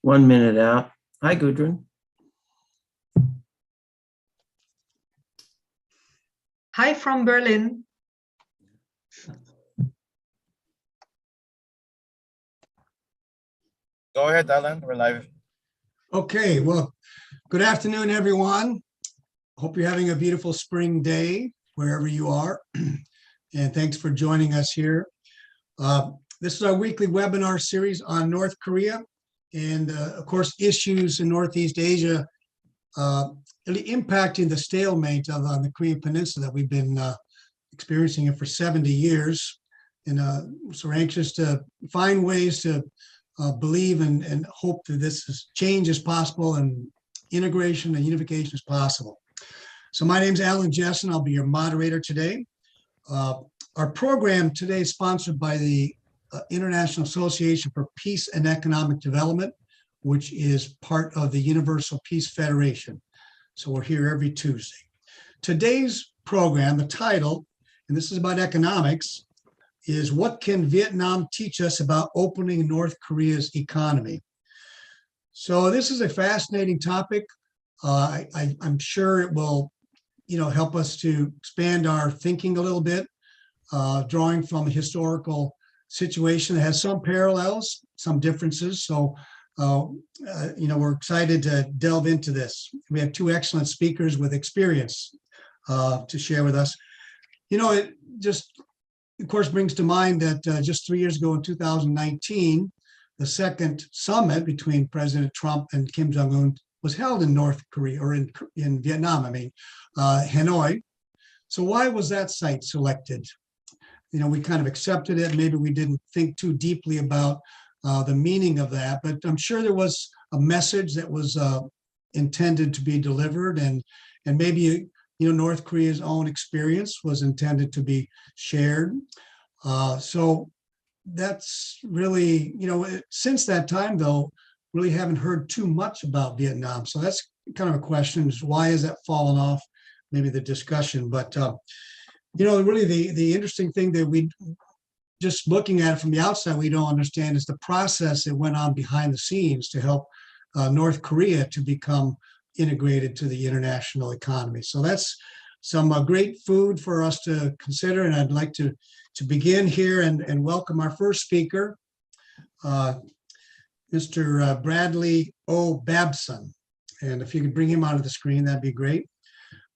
1 minute out. Hi, Gudrun. Hi from Berlin. Go ahead, Alan. We're live. Okay, well, good afternoon, everyone. Hope you're having a beautiful spring day wherever you are. And thanks for joining us here. This is our weekly webinar series on North Korea and, of course, issues in Northeast Asia really impacting the stalemate on the Korean Peninsula that we've been experiencing it for 70 years. And so we're anxious to find ways to believe and hope that change is possible and integration and unification is possible. So my name is Alan Jessen. I'll be your moderator today. Our program today is sponsored by the International Association for Peace and Economic Development, which is part of the Universal Peace Federation. So we're here every Tuesday. Today's program, the title, and this is about economics, is What Can Vietnam Teach Us About Opening North Korea's Economy? So this is a fascinating topic. I'm sure it will, help us to expand our thinking a little bit, drawing from a historical situation that has some parallels, some differences. So, we're excited to delve into this. We have two excellent speakers with experience to share with us. It just, of course, brings to mind that just 3 years ago in 2019, the second summit between President Trump and Kim Jong-un was held in North Korea, or in Vietnam, Hanoi. So why was that site selected? We kind of accepted it. Maybe we didn't think too deeply about the meaning of that, but I'm sure there was a message that was intended to be delivered, and maybe North Korea's own experience was intended to be shared. So that's really, since that time, though, really haven't heard too much about Vietnam. So that's kind of a question, is why has that fallen off, maybe the discussion. But, really the interesting thing that we, just looking at it from the outside, we don't understand is the process that went on behind the scenes to help North Korea to become integrated to the international economy. So that's some great food for us to consider. And I'd like to begin here and welcome our first speaker, Mr. Bradley O. Babson. And if you could bring him onto the screen, that'd be great.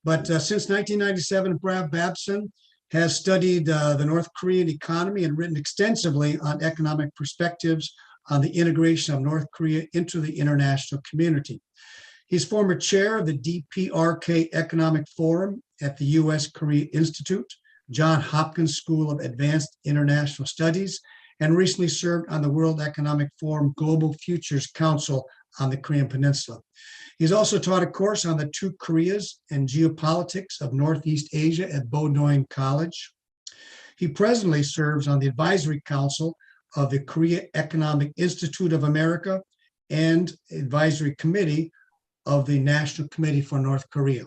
But since 1997, Brad Babson has studied the North Korean economy and written extensively on economic perspectives on the integration of North Korea into the international community. He's former chair of the DPRK Economic Forum at the U.S. Korea Institute, Johns Hopkins School of Advanced International Studies, and recently served on the World Economic Forum Global Futures Council on the Korean Peninsula. He's also taught a course on the two Koreas and geopolitics of Northeast Asia at Bowdoin College. He presently serves on the advisory council of the Korea Economic Institute of America and advisory committee of the National Committee for North Korea.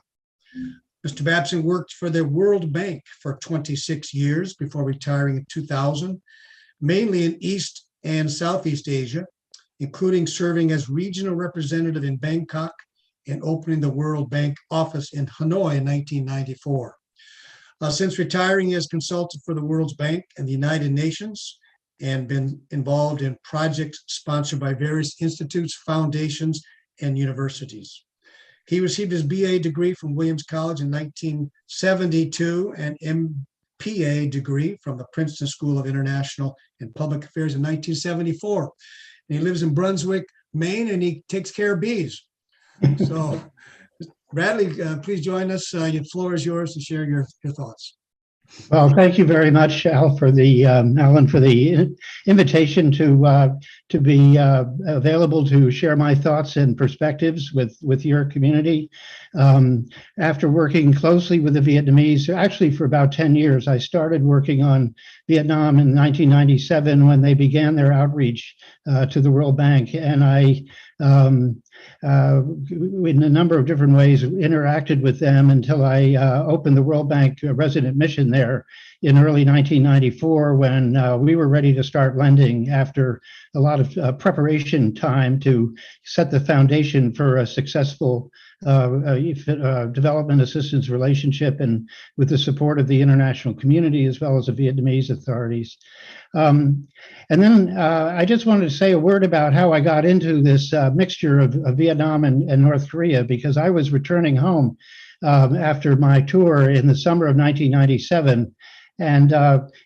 Mr. Babson worked for the World Bank for 26 years before retiring in 2000, mainly in East and Southeast Asia, including serving as regional representative in Bangkok and opening the World Bank office in Hanoi in 1994. Since retiring, he has consulted for the World Bank and the United Nations and been involved in projects sponsored by various institutes, foundations, and universities. He received his BA degree from Williams College in 1972 and MPA degree from the Princeton School of International and Public Affairs in 1974. And he lives in Brunswick, Maine, and he takes care of bees. So, Bradley, please join us. The floor is yours to share your thoughts. Well, thank you very much, Al, for the Alan, for the invitation to be available to share my thoughts and perspectives with your community. After working closely with the Vietnamese, actually for about 10 years, I started working on Vietnam in 1997 when they began their outreach to the World Bank, and I in a number of different ways interacted with them until I opened the World Bank resident mission there in early 1994 when we were ready to start lending after a lot of preparation time to set the foundation for a successful development assistance relationship, and with the support of the international community as well as the Vietnamese authorities. And then I just wanted to say a word about how I got into this mixture of Vietnam and North Korea, because I was returning home after my tour in the summer of 1997. And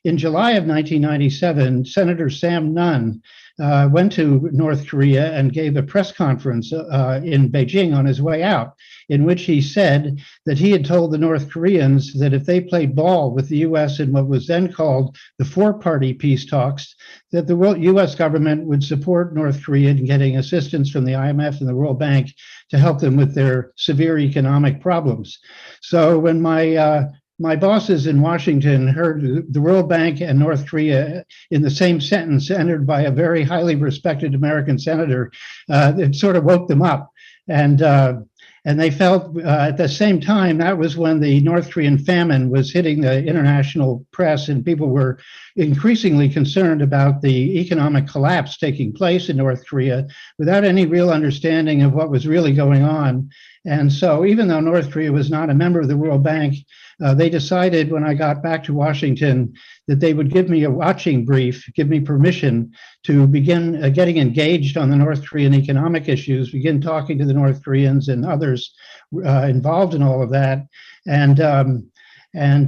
in July of 1997, Senator Sam Nunn went to North Korea and gave a press conference in Beijing on his way out, in which he said that he had told the North Koreans that if they played ball with the U.S. in what was then called the four-party peace talks, that the U.S. government would support North Korea in getting assistance from the IMF and the World Bank to help them with their severe economic problems. So when my bosses in Washington heard the World Bank and North Korea in the same sentence entered by a very highly respected American senator, it sort of woke them up. And they felt at the same time, that was when the North Korean famine was hitting the international press, and people were increasingly concerned about the economic collapse taking place in North Korea without any real understanding of what was really going on. And so even though North Korea was not a member of the World Bank, they decided when I got back to Washington that they would give me a watching brief, give me permission to begin getting engaged on the North Korean economic issues, begin talking to the North Koreans and others involved in all of that. And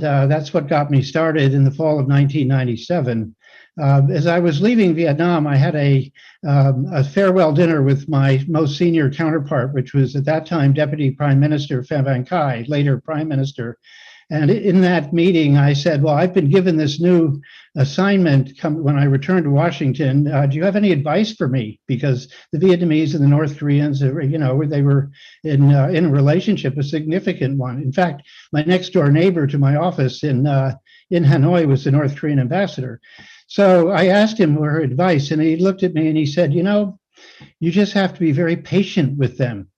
that's what got me started in the fall of 1997. As I was leaving Vietnam, I had a farewell dinner with my most senior counterpart, which was at that time Deputy Prime Minister Pham Van Khai, later Prime Minister. And in that meeting, I said, well, I've been given this new assignment when I returned to Washington. Do you have any advice for me? Because the Vietnamese and the North Koreans, they were in a relationship, a significant one. In fact, my next door neighbor to my office in Hanoi was the North Korean ambassador. So I asked him for advice, and he looked at me and he said, you just have to be very patient with them.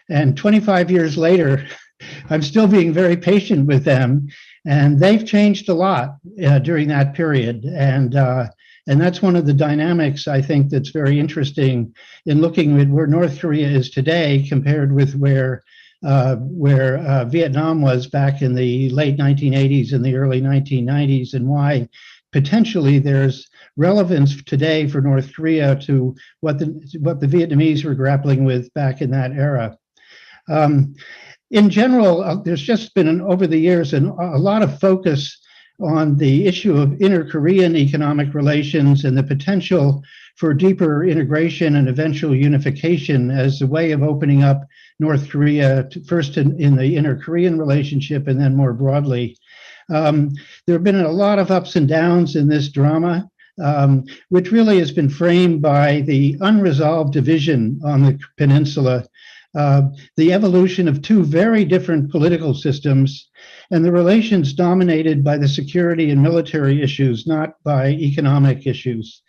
And 25 years later, I'm still being very patient with them, and they've changed a lot during that period. And that's one of the dynamics, I think, that's very interesting in looking at where North Korea is today compared with where Vietnam was back in the late 1980s and the early 1990s, and why potentially there's relevance today for North Korea to what the Vietnamese were grappling with back in that era. In general, there's just been, over the years, a lot of focus on the issue of inter-Korean economic relations and the potential for deeper integration and eventual unification as a way of opening up North Korea, first in the inter-Korean relationship and then more broadly. There have been a lot of ups and downs in this drama, which really has been framed by the unresolved division on the peninsula, the evolution of two very different political systems, and the relations dominated by the security and military issues, not by economic issues.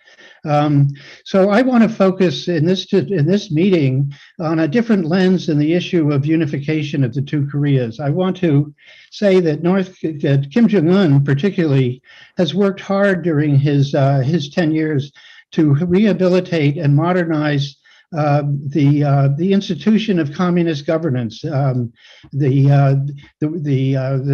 So I want to focus in this meeting on a different lens than the issue of unification of the two Koreas. I want to say that Kim Jong-un particularly has worked hard during his 10 years to rehabilitate and modernize the institution of communist governance, the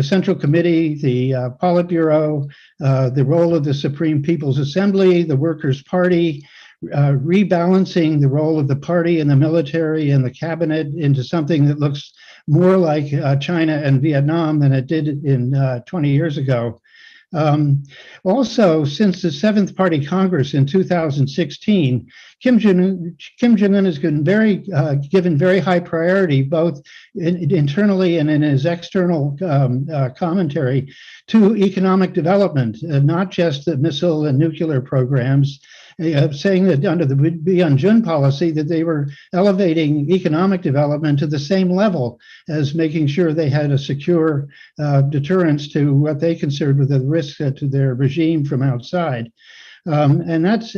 Central Committee, the Politburo, the role of the Supreme People's Assembly, the Workers' Party, rebalancing the role of the party and the military and the cabinet into something that looks more like China and Vietnam than it did in 20 years ago. Also, since the Seventh Party Congress in 2016, Kim Jong-un has been given very high priority, both internally and in his external commentary, to economic development, not just the missile and nuclear programs, saying that under the Reunification policy that they were elevating economic development to the same level as making sure they had a secure deterrence to what they considered were the risk to their regime from outside. And that's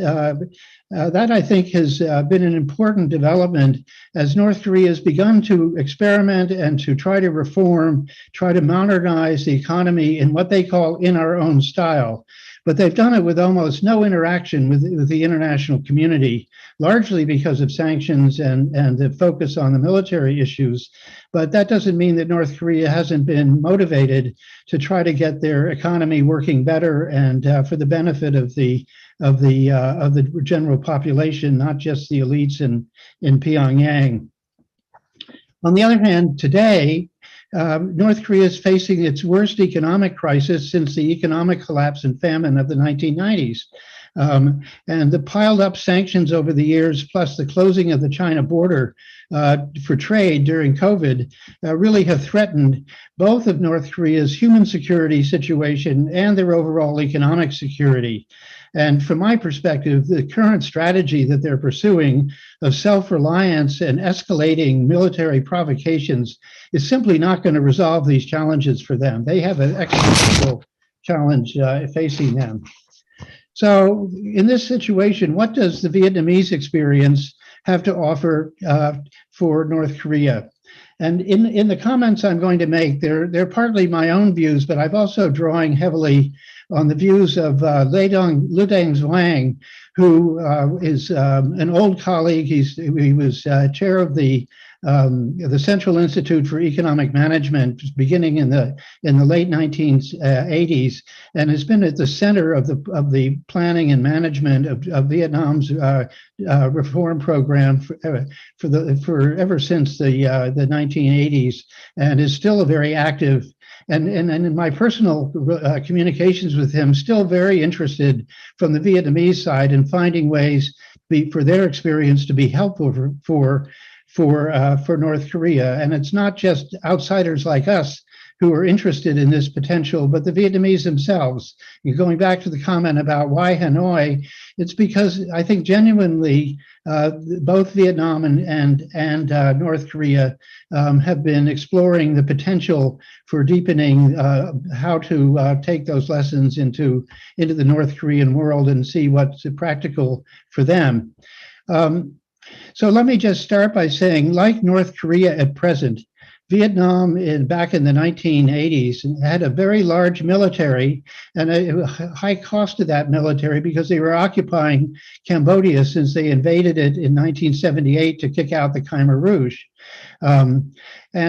That, I think, has been an important development as North Korea has begun to experiment and to try to reform, try to modernize the economy in what they call in our own style. But they've done it with almost no interaction with the international community, largely because of sanctions and the focus on the military issues. But that doesn't mean that North Korea hasn't been motivated to try to get their economy working better and for the benefit of the general population, not just the elites in Pyongyang. On the other hand, today, North Korea is facing its worst economic crisis since the economic collapse and famine of the 1990s. And the piled up sanctions over the years, plus the closing of the China border for trade during COVID, really have threatened both of North Korea's human security situation and their overall economic security. And from my perspective, the current strategy that they're pursuing of self-reliance and escalating military provocations is simply not going to resolve these challenges for them. They have an existential challenge facing them. So in this situation, what does the Vietnamese experience have to offer for North Korea? And in the comments I'm going to make, they're partly my own views, but I'm also drawing heavily on the views of Ludeng Zhuang, who is an old colleague. He was chair of the Central Institute for Economic Management beginning in the late 1980s, and has been at the center of the planning and management of Vietnam's reform program for ever since the 1980s, and is still a very active. And in my personal communications with him, still very interested from the Vietnamese side in finding ways for their experience to be helpful for North Korea. And it's not just outsiders like us who are interested in this potential, but the Vietnamese themselves. Going back to the comment about why Hanoi, it's because I think genuinely both Vietnam and North Korea have been exploring the potential for deepening how to take those lessons into the North Korean world and see what's practical for them. So let me just start by saying, like North Korea at present, Vietnam back in the 1980s had a very large military and a high cost of that military because they were occupying Cambodia since they invaded it in 1978 to kick out the Khmer Rouge. And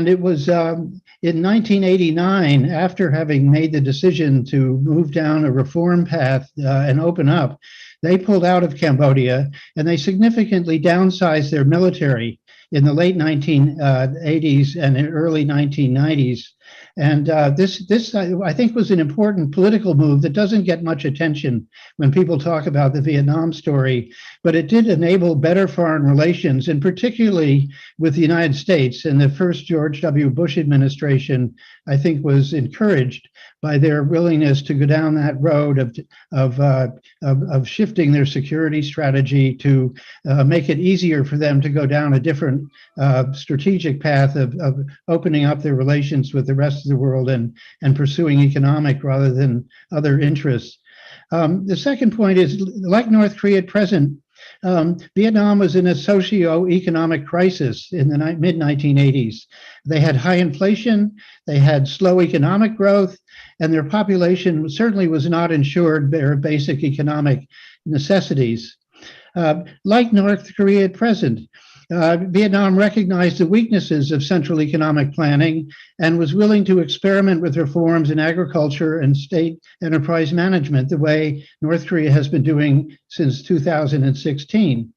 it was in 1989, after having made the decision to move down a reform path and open up, they pulled out of Cambodia and they significantly downsized their military in the late 1980s and early 1990s. And this I think was an important political move that doesn't get much attention when people talk about the Vietnam story, but it did enable better foreign relations, and particularly with the United States. And the first George W. Bush administration, I think, was encouraged by their willingness to go down that road of shifting their security strategy to make it easier for them to go down a different strategic path of opening up their relations with the rest of the world and pursuing economic rather than other interests. The second point is, like North Korea at present, Vietnam was in a socio-economic crisis in the mid-1980s. They had high inflation, they had slow economic growth, and their population certainly was not insured their basic economic necessities. Like North Korea at present, Vietnam recognized the weaknesses of central economic planning and was willing to experiment with reforms in agriculture and state enterprise management, the way North Korea has been doing since 2016.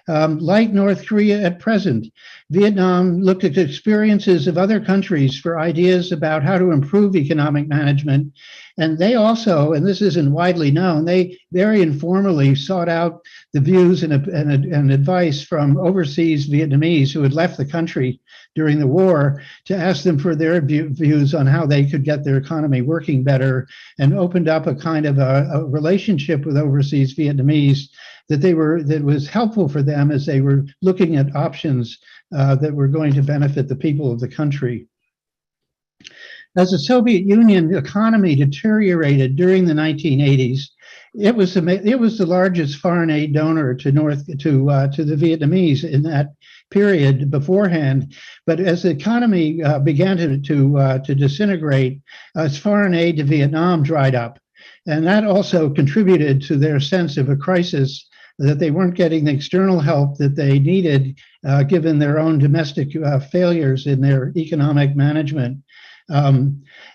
Like North Korea at present, Vietnam looked at the experiences of other countries for ideas about how to improve economic management. And they also, and this isn't widely known, they very informally sought out the views and advice from overseas Vietnamese who had left the country during the war to ask them for their views on how they could get their economy working better, and opened up a kind of a relationship with overseas Vietnamese that was helpful for them as they were looking at options that were going to benefit the people of the country. as the Soviet Union economy deteriorated during the 1980s, it was the largest foreign aid donor to the Vietnamese in that period beforehand. But as the economy began to disintegrate, its foreign aid to Vietnam dried up, and that also contributed to their sense of a crisis, that they weren't getting the external help that they needed, given their own domestic failures in their economic management. At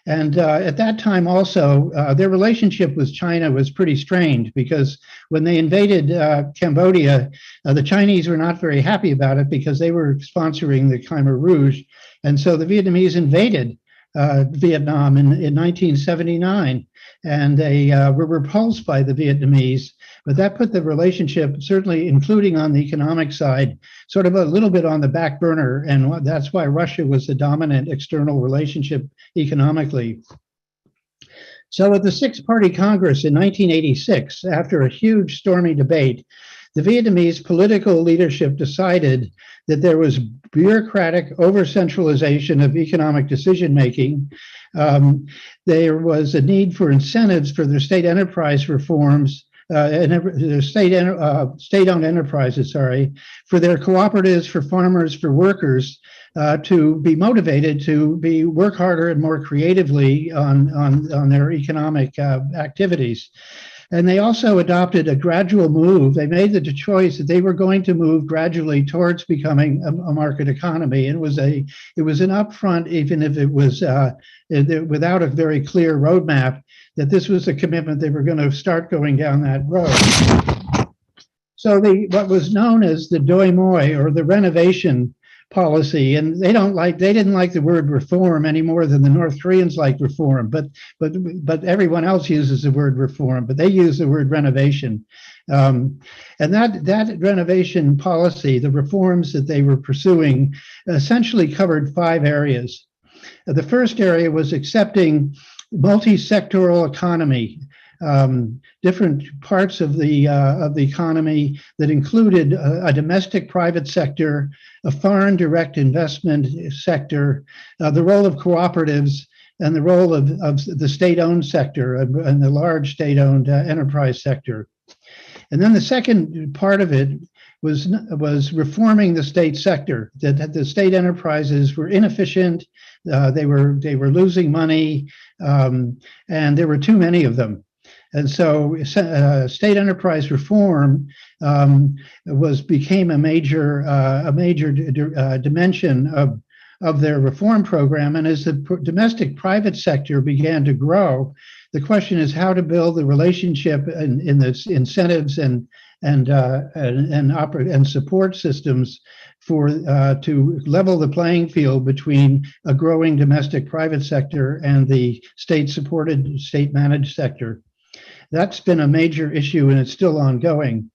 that time also, their relationship with China was pretty strained, because when they invaded Cambodia, the Chinese were not very happy about it because they were sponsoring the Khmer Rouge. And so the Vietnamese invaded Vietnam in 1979, and they were repulsed by the Vietnamese. But that put the relationship, certainly including on the economic side, sort of a little bit on the back burner. And that's why Russia was the dominant external relationship economically. So at the Six-Party Congress in 1986, after a huge stormy debate, the Vietnamese political leadership decided that there was bureaucratic over-centralization of economic decision-making. There was a need for incentives for their state enterprise reforms, their state-owned enterprises, for their cooperatives, for farmers, for workers, to be motivated to work harder and more creatively on their economic activities. And they also adopted a gradual move. They made the choice that they were going to move gradually towards becoming a market economy. And it was an upfront, even if it was without a very clear roadmap, that this was a commitment they were going to start going down that road. So what was known as the Doi Moi, or the Renovation Policy, and they didn't like the word reform any more than the North Koreans like reform, but everyone else uses the word reform, but they use the word renovation. And that renovation policy, the reforms that they were pursuing, essentially covered 5 areas. The first area was accepting multi-sectoral economy, different parts of the economy that included a domestic private sector, a foreign direct investment sector, the role of cooperatives, and the role of the state-owned sector and the large state-owned enterprise sector. And then the second part of it was reforming the state sector, that the state enterprises were inefficient, they were losing money, and there were too many of them. And so state enterprise reform became a major dimension of their reform program. And as the domestic private sector began to grow, the question is how to build the relationship in the incentives and support systems to level the playing field between a growing domestic private sector and the state-supported, state-managed sector. That's been a major issue, and it's still ongoing.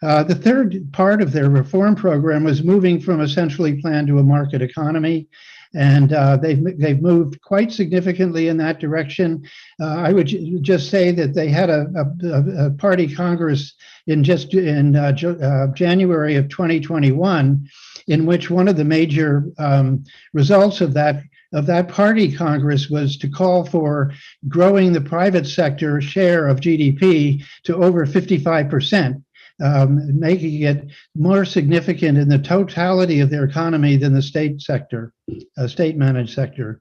The third part of their reform program was moving from a centrally planned to a market economy, and they've moved quite significantly in that direction. I would just say that they had a party congress in January of 2021, in which one of the major results of that party Congress was to call for growing the private sector share of GDP to over 55%, making it more significant in the totality of their economy than the state sector, state-managed sector.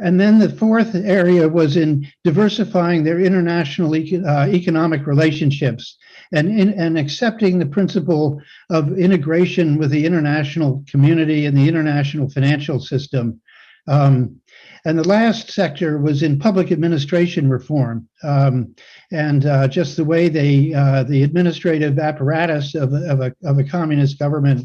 And then the fourth area was in diversifying their international economic relationships and accepting the principle of integration with the international community and the international financial system. And the last sector was in public administration reform, and just the way the administrative apparatus of a communist government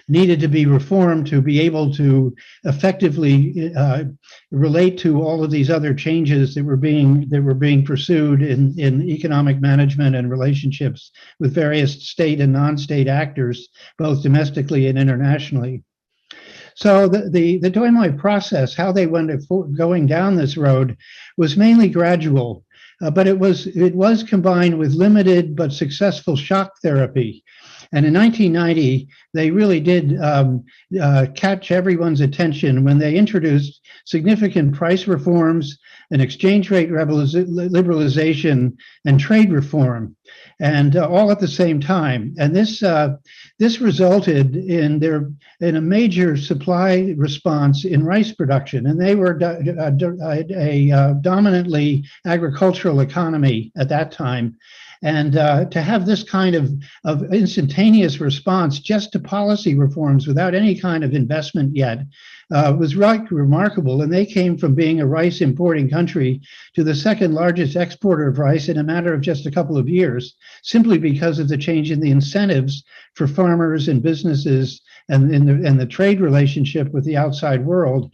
needed to be reformed to be able to effectively relate to all of these other changes that were being pursued in economic management and relationships with various state and non-state actors, both domestically and internationally. So the Doi Moi process, how they went going down this road, was mainly gradual, but it was combined with limited but successful shock therapy. And in 1990, they really did catch everyone's attention when they introduced significant price reforms, an exchange rate liberalization, and trade reform, and all at the same time. And this resulted in a major supply response in rice production. And they were a dominantly agricultural economy at that time. And to have this kind of instantaneous response just to policy reforms without any kind of investment yet was right remarkable. And they came from being a rice importing country to the second largest exporter of rice in a matter of just a couple of years, simply because of the change in the incentives for farmers and businesses and the trade relationship with the outside world.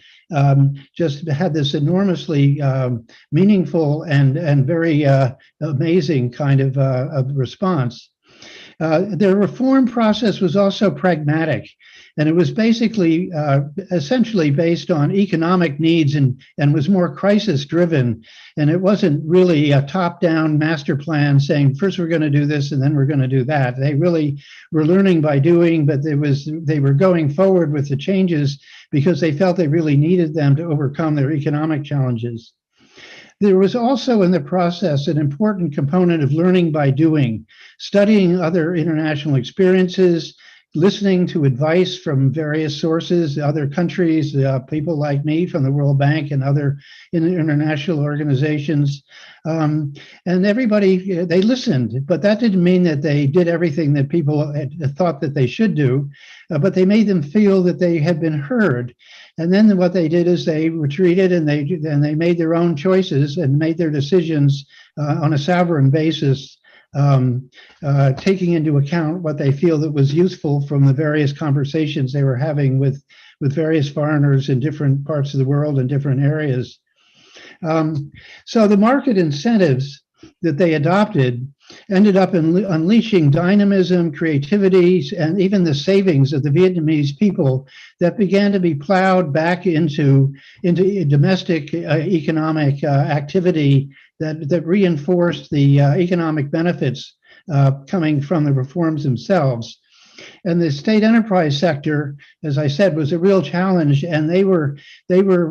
Just had this enormously meaningful and very amazing kind of response. Their reform process was also pragmatic, and it was basically essentially based on economic needs and was more crisis driven. And it wasn't really a top-down master plan saying, first we're going to do this and then we're going to do that. They really were learning by doing, but they were going forward with the changes because they felt they really needed them to overcome their economic challenges. There was also in the process an important component of learning by doing, studying other international experiences, listening to advice from various sources, other countries, people like me from the World Bank and other international organizations. And everybody, they listened, but that didn't mean that they did everything that people had thought that they should do, but they made them feel that they had been heard. And then what they did is they retreated and they made their own choices and made their decisions on a sovereign basis, taking into account what they feel that was useful from the various conversations they were having with various foreigners in different parts of the world and different areas. So the market incentives that they adopted ended up unleashing dynamism, creativity, and even the savings of the Vietnamese people that began to be plowed back into domestic economic activity that reinforced the economic benefits coming from the reforms themselves. And the state enterprise sector, as I said, was a real challenge, and they were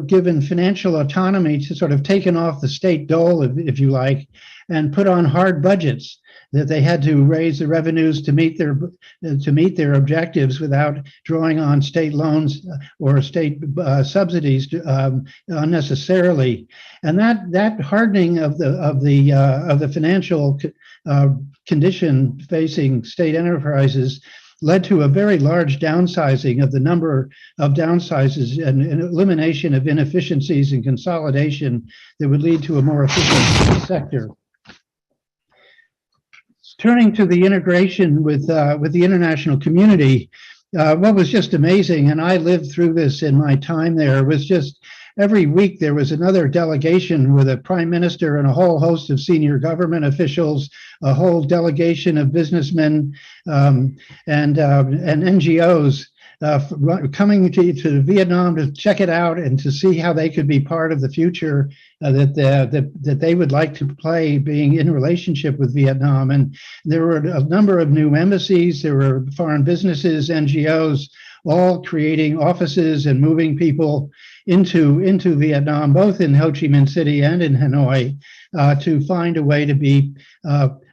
given financial autonomy to sort of taken off the state dole, if you like, and put on hard budgets that they had to raise the revenues to meet their objectives without drawing on state loans or state subsidies unnecessarily. And that hardening of the financial condition facing state enterprises led to a very large downsizing of the number of downsizes and elimination of inefficiencies and consolidation that would lead to a more efficient sector. Turning to the integration with the international community, what was just amazing, and I lived through this in my time there, was just every week there was another delegation with a prime minister and a whole host of senior government officials, a whole delegation of businessmen and NGOs coming to Vietnam to check it out and to see how they could be part of the future that they would like to play, being in relationship with Vietnam. And there were a number of new embassies, there were foreign businesses, NGOs, all creating offices and moving people into Vietnam, both in Ho Chi Minh City and in Hanoi, to find a way to be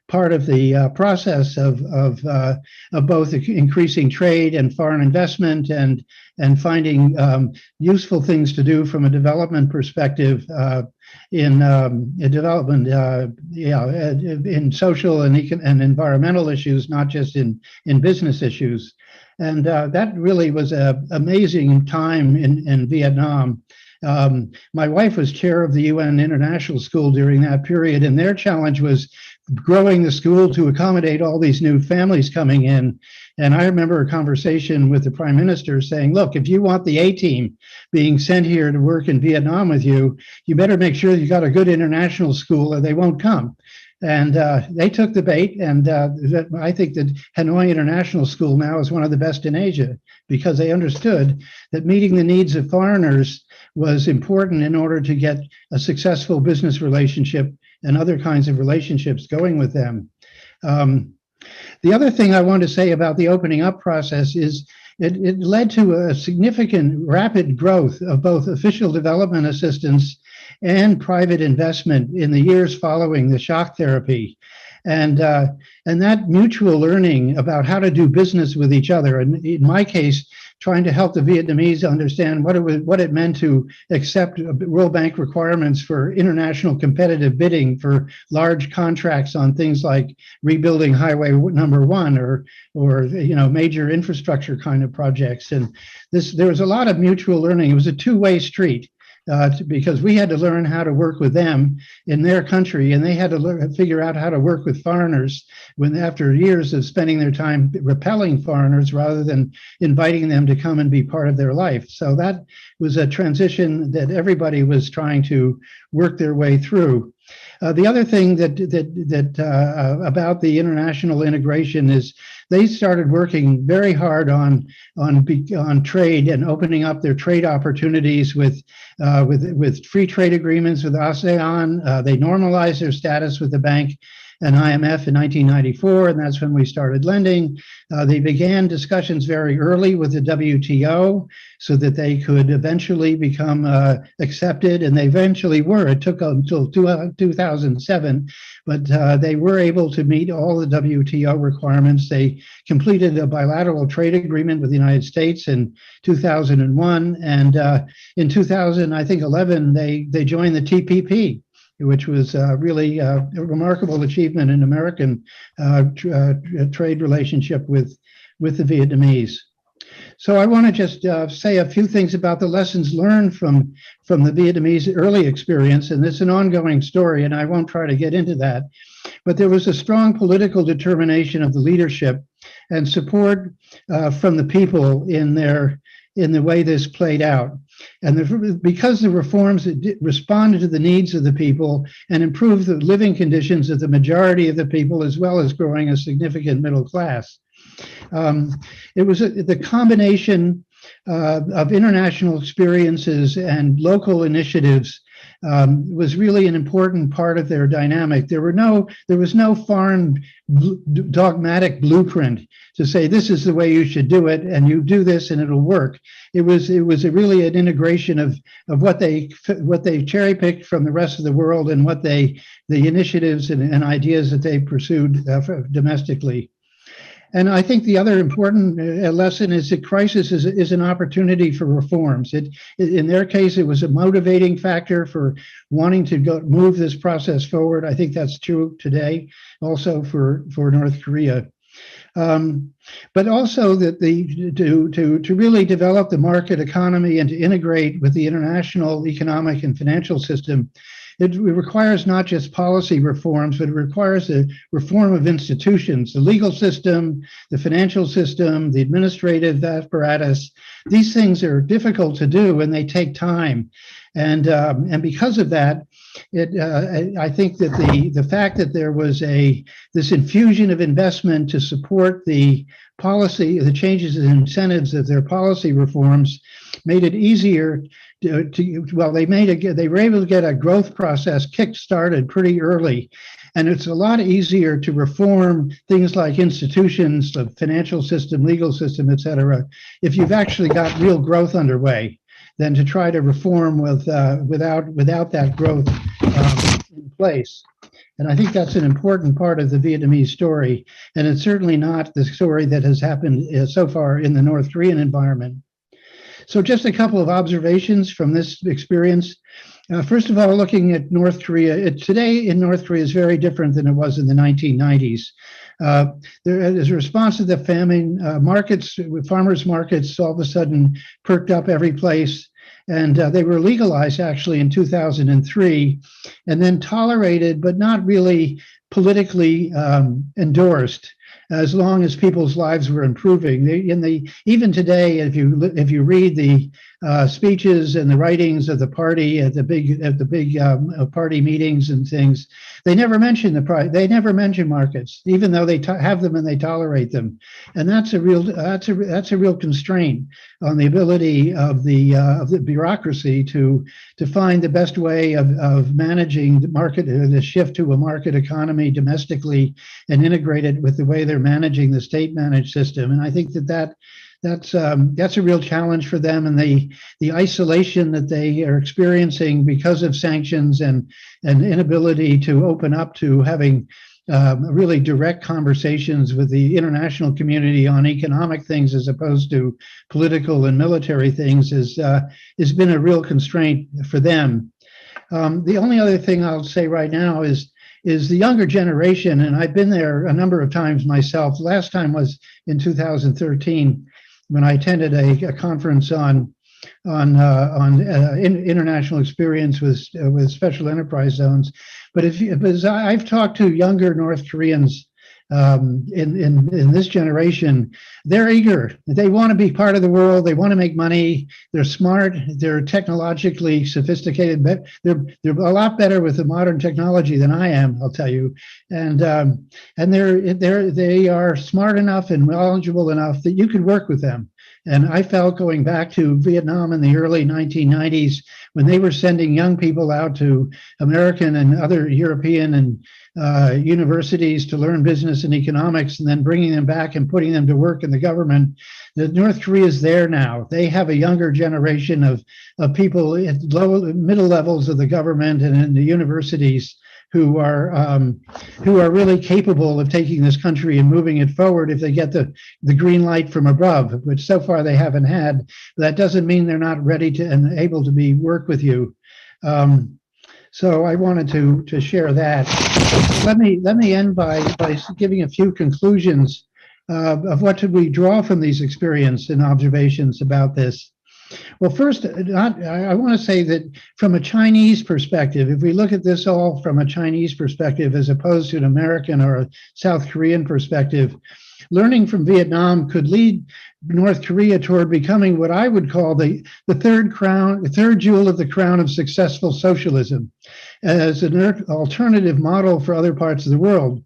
part of the process of both increasing trade and foreign investment and finding useful things to do from a development perspective in development, in social and environmental issues, not just in business issues. And that really was an amazing time in Vietnam. My wife was chair of the UN International School during that period, and their challenge was growing the school to accommodate all these new families coming in. And I remember a conversation with the prime minister saying, look, if you want the A-team being sent here to work in Vietnam with you, you better make sure you got a good international school or they won't come. And they took the bait, and I think that Hanoi International School now is one of the best in Asia, because they understood that meeting the needs of foreigners was important in order to get a successful business relationship and other kinds of relationships going with them. The other thing I want to say about the opening up process is it led to a significant rapid growth of both official development assistance and private investment in the years following the shock therapy. And that mutual learning about how to do business with each other, and in my case, trying to help the Vietnamese understand what it meant to accept World Bank requirements for international competitive bidding for large contracts on things like rebuilding Highway number 1 or major infrastructure kind of projects. And there was a lot of mutual learning. It was a two-way street. Because we had to learn how to work with them in their country, and they had to figure out how to work with foreigners after years of spending their time repelling foreigners rather than inviting them to come and be part of their life. So that was a transition that everybody was trying to work their way through. The other thing that about the international integration is they started working very hard on trade and opening up their trade opportunities with free trade agreements with ASEAN. They normalized their status with the bank and IMF in 1994, and that's when we started lending. They began discussions very early with the WTO so that they could eventually become accepted, and they eventually were. It took until 2007, but they were able to meet all the WTO requirements. They completed a bilateral trade agreement with the United States in 2001, and in 2011, they joined the TPP, which was really a remarkable achievement in American trade relationship with the Vietnamese. So I want to just say a few things about the lessons learned from the Vietnamese early experience, and it's an ongoing story, and I won't try to get into that. But there was a strong political determination of the leadership and support from the people in the way this played out. And because the reforms responded to the needs of the people and improved the living conditions of the majority of the people, as well as growing a significant middle class. It was the combination of international experiences and local initiatives was really an important part of their dynamic. There was no foreign dogmatic blueprint to say this is the way you should do it, and you do this and it'll work. It was really an integration of what they cherry picked from the rest of the world and the initiatives and ideas that they pursued domestically. And I think the other important lesson is that crisis is an opportunity for reforms. In their case, it was a motivating factor for wanting to move this process forward. I think that's true today, also for North Korea. But also that to really develop the market economy and to integrate with the international economic and financial system, it requires not just policy reforms, but it requires a reform of institutions, the legal system, the financial system, the administrative apparatus. These things are difficult to do and they take time. And because of that, I think that the fact that there was this infusion of investment to support the policy, the changes in incentives of their policy reforms, made it easier they were able to get a growth process kick-started pretty early. And it's a lot easier to reform things like institutions, the financial system, legal system, et cetera, if you've actually got real growth underway, than to try to reform without that growth in place. And I think that's an important part of the Vietnamese story. And it's certainly not the story that has happened so far in the North Korean environment. So just a couple of observations from this experience. First of all, looking at North Korea, today in North Korea is very different than it was in the 1990s. As a response to the famine, farmers markets all of a sudden perked up every place. And they were legalized actually in 2003 and then tolerated, but not really politically endorsed, as long as people's lives were improving. Even today, if you read the speeches and the writings of the party at the big party meetings and things, they never mention they never mention markets, even though they have them and they tolerate them, and that's a real constraint on the ability of the bureaucracy to find the best way of managing the market, the shift to a market economy domestically, and integrate it with the way way they're managing the state-managed system. And I think that's a real challenge for them, and the isolation that they are experiencing because of sanctions and inability to open up to having really direct conversations with the international community on economic things as opposed to political and military things has been a real constraint for them. The only other thing I'll say right now is the younger generation, and I've been there a number of times myself. Last time was in 2013 when I attended a conference on international experience with special enterprise zones. But as I've talked to younger North Koreans in this generation, they're eager. They want to be part of the world. They want to make money. They're smart. They're technologically sophisticated. But they're a lot better with the modern technology than I am, I'll tell you. And they are smart enough and knowledgeable enough that you could work with them. And I felt going back to Vietnam in the early 1990s when they were sending young people out to American and other European and universities to learn business and economics, and then bringing them back and putting them to work in the government. That North Korea is there now. They have a younger generation of people at middle levels of the government and in the universities who are really capable of taking this country and moving it forward if they get the green light from above, which so far they haven't had. That doesn't mean they're not ready to and able to work with you. So I wanted to share that. Let me end by giving a few conclusions of what should we draw from these experiences and observations about this. Well, first, I want to say that from a Chinese perspective, if we look at this all from a Chinese perspective as opposed to an American or a South Korean perspective, learning from Vietnam could lead North Korea toward becoming what I would call the third jewel of the crown of successful socialism, as an alternative model for other parts of the world.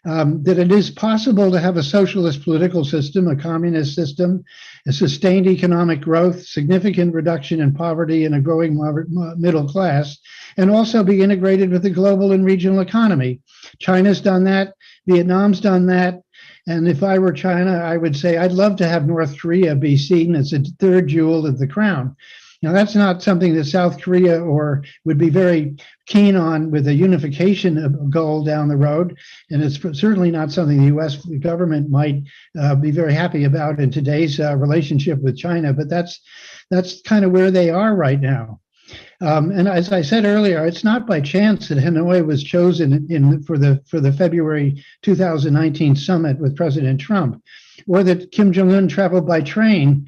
That it is possible to have a socialist political system, a communist system, a sustained economic growth, significant reduction in poverty, and a growing middle class, and also be integrated with the global and regional economy. China's done that. Vietnam's done that. And if I were China, I would say I'd love to have North Korea be seen as a third jewel of the crown. Now, that's not something that South Korea would be very keen on with a unification goal down the road. And it's certainly not something the US government might be very happy about in today's relationship with China. But that's kind of where they are right now. And as I said earlier, it's not by chance that Hanoi was chosen for the February 2019 summit with President Trump, or that Kim Jong-un traveled by train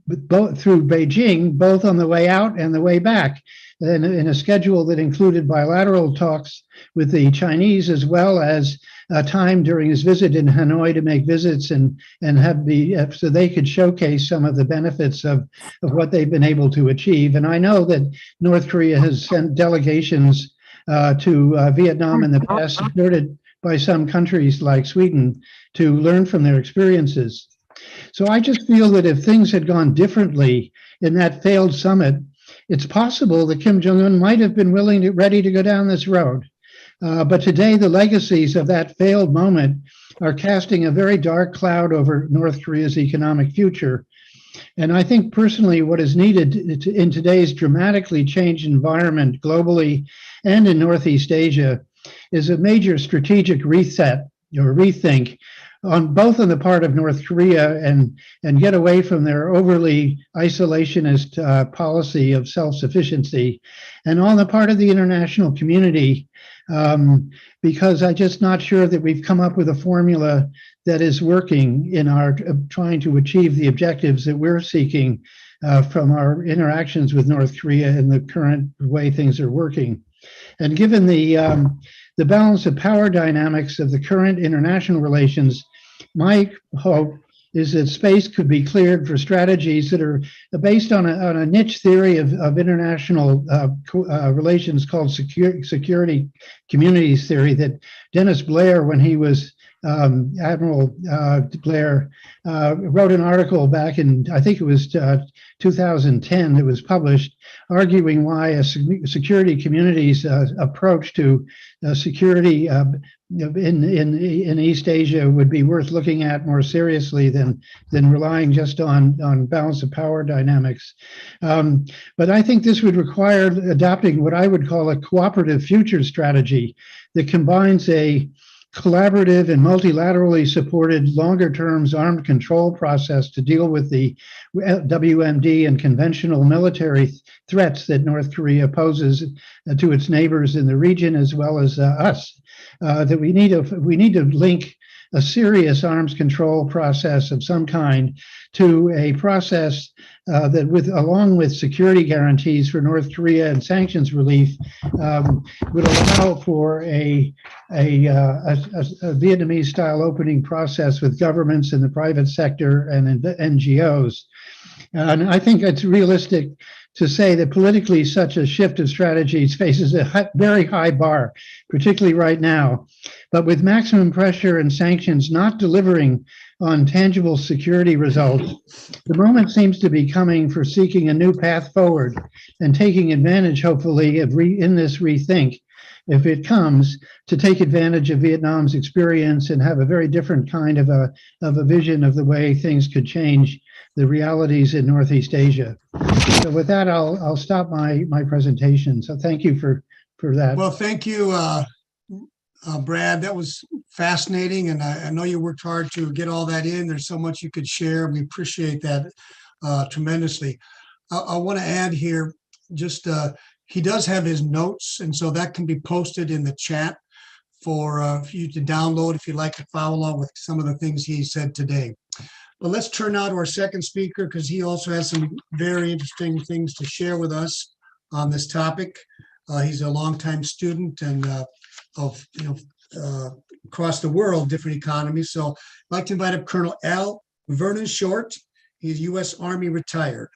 both through Beijing, both on the way out and the way back, in a schedule that included bilateral talks with the Chinese, as well as time during his visit in Hanoi to make visits and so they could showcase some of the benefits of what they've been able to achieve. And I know that North Korea has sent delegations to Vietnam in the past, supported by some countries like Sweden, to learn from their experiences. So I just feel that if things had gone differently in that failed summit, it's possible that Kim Jong-un might have been ready to go down this road. But today, the legacies of that failed moment are casting a very dark cloud over North Korea's economic future. And I think personally what is needed in today's dramatically changed environment globally and in Northeast Asia is a major strategic reset or rethink on the part of North Korea and get away from their overly isolationist policy of self-sufficiency, and on the part of the international community, because I'm just not sure that we've come up with a formula that is working in our trying to achieve the objectives that we're seeking from our interactions with North Korea and the current way things are working. And given the balance of power dynamics of the current international relations, my hope is that space could be cleared for strategies that are based on a niche theory of international relations called security communities theory that Dennis Blair, when he was Admiral Blair wrote an article back in, I think it was 2010, that was published, arguing why a security community's approach to security in East Asia would be worth looking at more seriously than relying just on balance of power dynamics. But I think this would require adopting what I would call a cooperative future strategy that combines a collaborative and multilaterally supported longer-term armed control process to deal with the WMD and conventional military threats that North Korea poses to its neighbors in the region, as well as us. That we need to link a serious arms control process of some kind to a process that, along with security guarantees for North Korea and sanctions relief, would allow for a Vietnamese-style opening process with governments in the private sector and NGOs. And I think it's realistic to say that politically such a shift of strategies faces a very high bar, particularly right now. But with maximum pressure and sanctions not delivering on tangible security results, the moment seems to be coming for seeking a new path forward and taking advantage, hopefully, in this rethink, if it comes, to take advantage of Vietnam's experience and have a very different kind of a vision of the way things could change the realities in Northeast Asia. So with that, I'll stop my presentation. So thank you for that. Well, thank you, Brad. That was fascinating, and I know you worked hard to get all that in. There's so much you could share. We appreciate that tremendously. I want to add here, just he does have his notes, and so that can be posted in the chat for you to download if you'd like to follow along with some of the things he said today. But let's turn now to our second speaker, because he also has some very interesting things to share with us on this topic. He's a longtime student and of across the world, different economies. So I'd like to invite up Colonel Al Vernon Short. He's U.S. Army retired.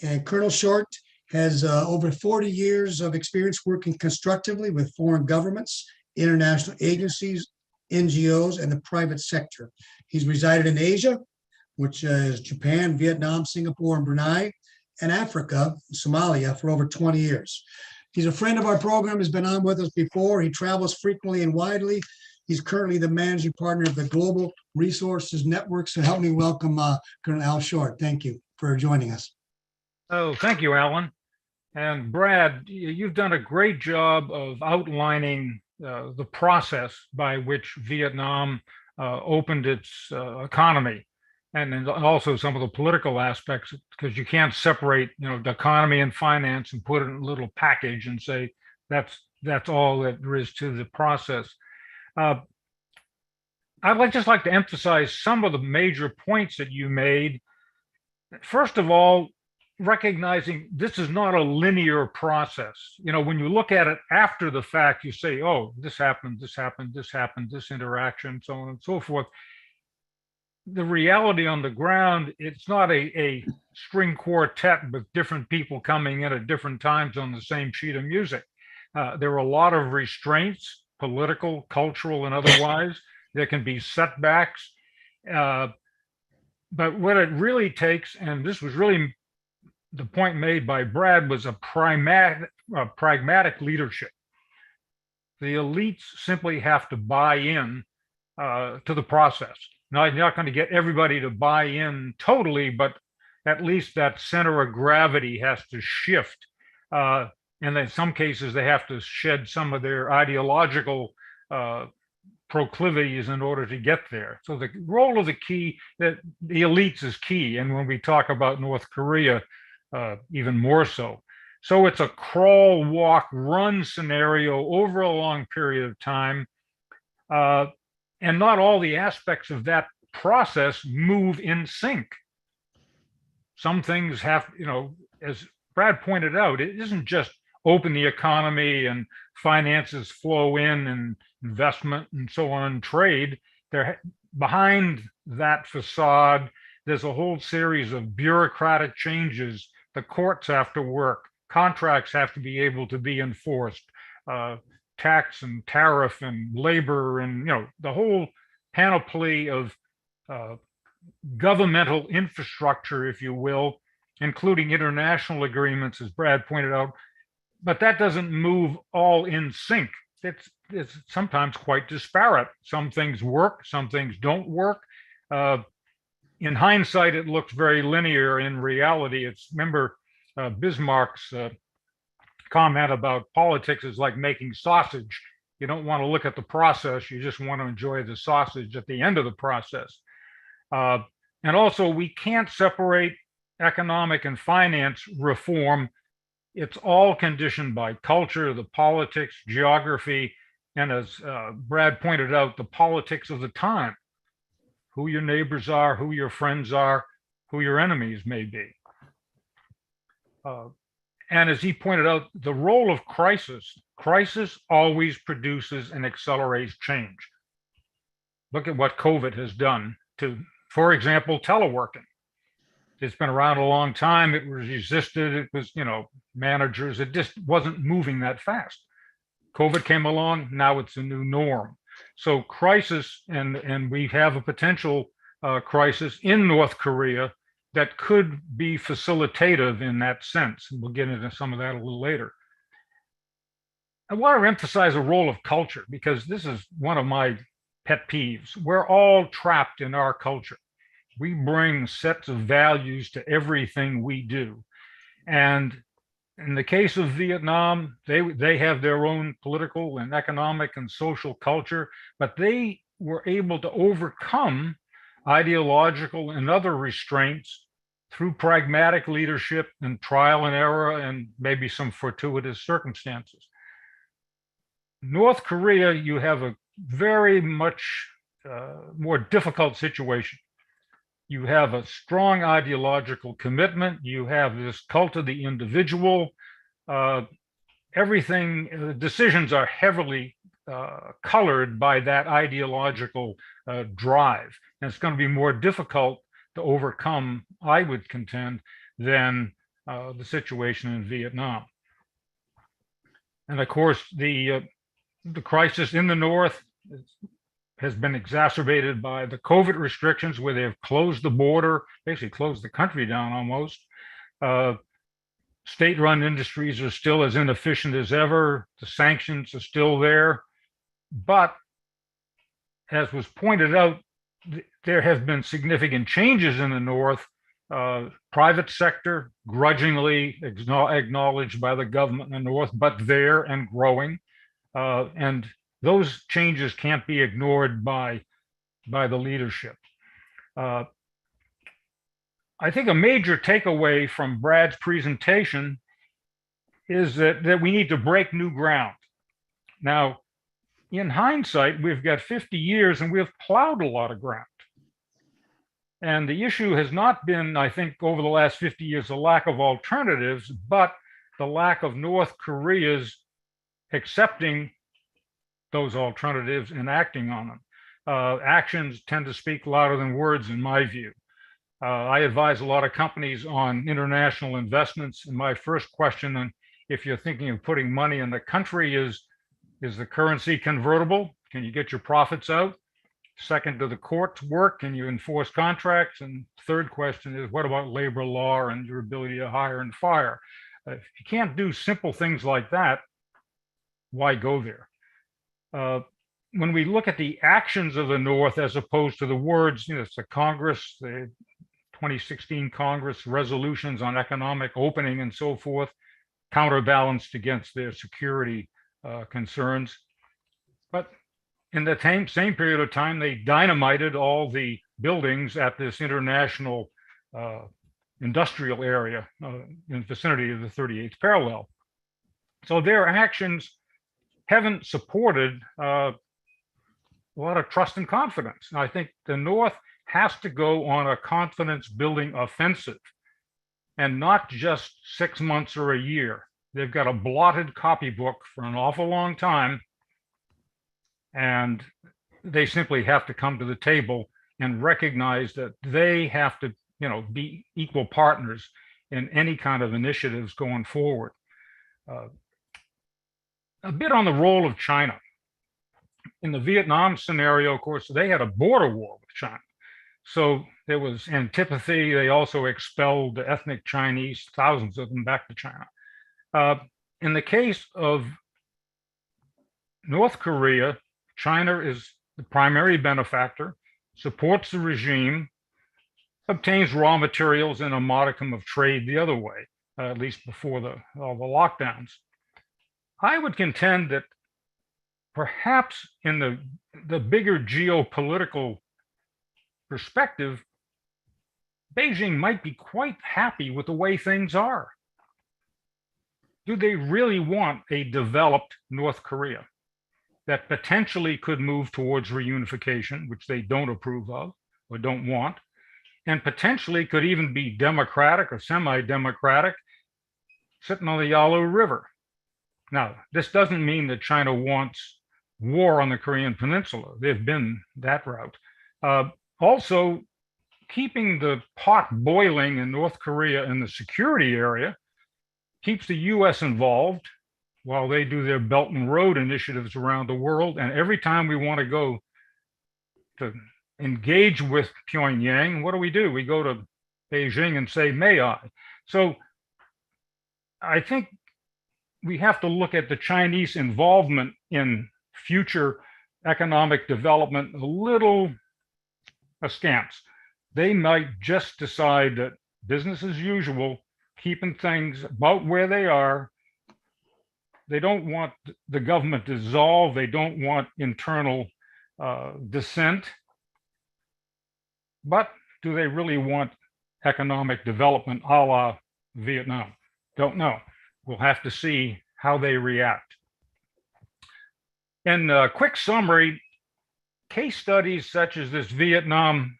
And Colonel Short has over 40 years of experience working constructively with foreign governments, international agencies, NGOs, and the private sector. He's resided in Asia, which is Japan, Vietnam, Singapore, and Brunei, and Africa, Somalia, for over 20 years. He's a friend of our program, has been on with us before. He travels frequently and widely. He's currently the managing partner of the Global Resources Network. So help me welcome Colonel Al Short. Thank you for joining us. Oh, thank you, Alan. And Brad, you've done a great job of outlining the process by which Vietnam opened its economy, and then also some of the political aspects, because you can't separate, the economy and finance and put it in a little package and say that's all that there is to the process. I'd just like to emphasize some of the major points that you made. First of all, recognizing this is not a linear process. When you look at it after the fact, you say, oh, this happened, this happened, this happened, this interaction, so on and so forth. The reality on the ground, it's not a string quartet with different people coming in at different times on the same sheet of music. There are a lot of restraints, political, cultural, and otherwise. There can be setbacks. But what it really takes, and this was really the point made by Brad, was a pragmatic leadership. The elites simply have to buy in to the process. Now, you're not going to get everybody to buy in totally, but at least that center of gravity has to shift. And in some cases, they have to shed some of their ideological proclivities in order to get there. So the role of the elites is key. And when we talk about North Korea, even more so. So it's a crawl, walk, run scenario over a long period of time. And not all the aspects of that process move in sync. Some things have, as Brad pointed out, it isn't just open the economy and finances flow in and investment and so on, trade. Behind that facade, there's a whole series of bureaucratic changes. The courts have to work. Contracts have to be able to be enforced. tax and tariff and labor and, the whole panoply of governmental infrastructure, if you will, including international agreements, as Brad pointed out. But that doesn't move all in sync. It's sometimes quite disparate. Some things work, some things don't work. In hindsight, it looks very linear. In reality, remember Bismarck's comment about politics is like making sausage. You don't want to look at the process, you just want to enjoy the sausage at the end of the process. And also, we can't separate economic and finance reform. It's all conditioned by culture, the politics, geography, and as Brad pointed out, the politics of the time. Who your neighbors are, who your friends are, who your enemies may be. And as he pointed out, the role of crisis always produces and accelerates change. Look at what COVID has done to, for example, teleworking. It's been around a long time. It was resisted. It was, managers, it just wasn't moving that fast. COVID came along, now it's a new norm. So crisis, and we have a potential crisis in North Korea that could be facilitative in that sense. And we'll get into some of that a little later. I want to emphasize the role of culture because this is one of my pet peeves. We're all trapped in our culture. We bring sets of values to everything we do. And in the case of Vietnam, they have their own political and economic and social culture, but they were able to overcome ideological and other restraints through pragmatic leadership and trial and error and maybe some fortuitous circumstances. North Korea, you have a very much more difficult situation. You have a strong ideological commitment. You have this cult of the individual. Everything, decisions are heavily colored by that ideological drive. And it's going to be more difficult to overcome, I would contend, than the situation in Vietnam. And of course, the crisis in the North has been exacerbated by the COVID restrictions where they've closed the border, basically closed the country down almost. State-run industries are still as inefficient as ever. The sanctions are still there. But as was pointed out, there have been significant changes in the North. Private sector, grudgingly acknowledged by the government in the North, but there and growing. And those changes can't be ignored by the leadership. I think a major takeaway from Brad's presentation is that we need to break new ground. Now, in hindsight, we've got 50 years and we've plowed a lot of ground. And the issue has not been, I think, over the last 50 years, the lack of alternatives, but the lack of North Korea's accepting those alternatives and acting on them. Actions tend to speak louder than words, in my view. I advise a lot of companies on international investments. And my first question, if you're thinking of putting money in the country, is the currency convertible? Can you get your profits out? Second, do the courts work? Can you enforce contracts? And third question is, what about labor law and your ability to hire and fire? If you can't do simple things like that, why go there? When we look at the actions of the North as opposed to the words, it's the Congress, the 2016 Congress resolutions on economic opening and so forth, counterbalanced against their security concerns. But in the same period of time, they dynamited all the buildings at this international industrial area in the vicinity of the 38th parallel. So their actions haven't supported a lot of trust and confidence. And I think the North has to go on a confidence building offensive and not just 6 months or a year. They've got a blotted copybook for an awful long time, and they simply have to come to the table and recognize that they have to, be equal partners in any kind of initiatives going forward. a bit on the role of China. In the Vietnam scenario, of course, they had a border war with China. So there was antipathy. They also expelled the ethnic Chinese, thousands of them, back to China. In the case of North Korea, China is the primary benefactor, supports the regime, obtains raw materials and a modicum of trade the other way, at least before all the lockdowns. I would contend that perhaps in the bigger geopolitical perspective, Beijing might be quite happy with the way things are. Do they really want a developed North Korea that potentially could move towards reunification, which they don't approve of or don't want, and potentially could even be democratic or semi-democratic, sitting on the Yalu River? Now, this doesn't mean that China wants war on the Korean Peninsula. They've been that route. Also, keeping the pot boiling in North Korea in the security area keeps the US involved while they do their Belt and Road initiatives around the world. And every time we want to go to engage with Pyongyang, what do? We go to Beijing and say, may I? So I think we have to look at the Chinese involvement in future economic development a little askance. They might just decide that business as usual, keeping things about where they are. They don't want the government to dissolve. They don't want internal dissent. But do they really want economic development a la Vietnam? Don't know. We'll have to see how they react. In a quick summary, case studies such as this Vietnam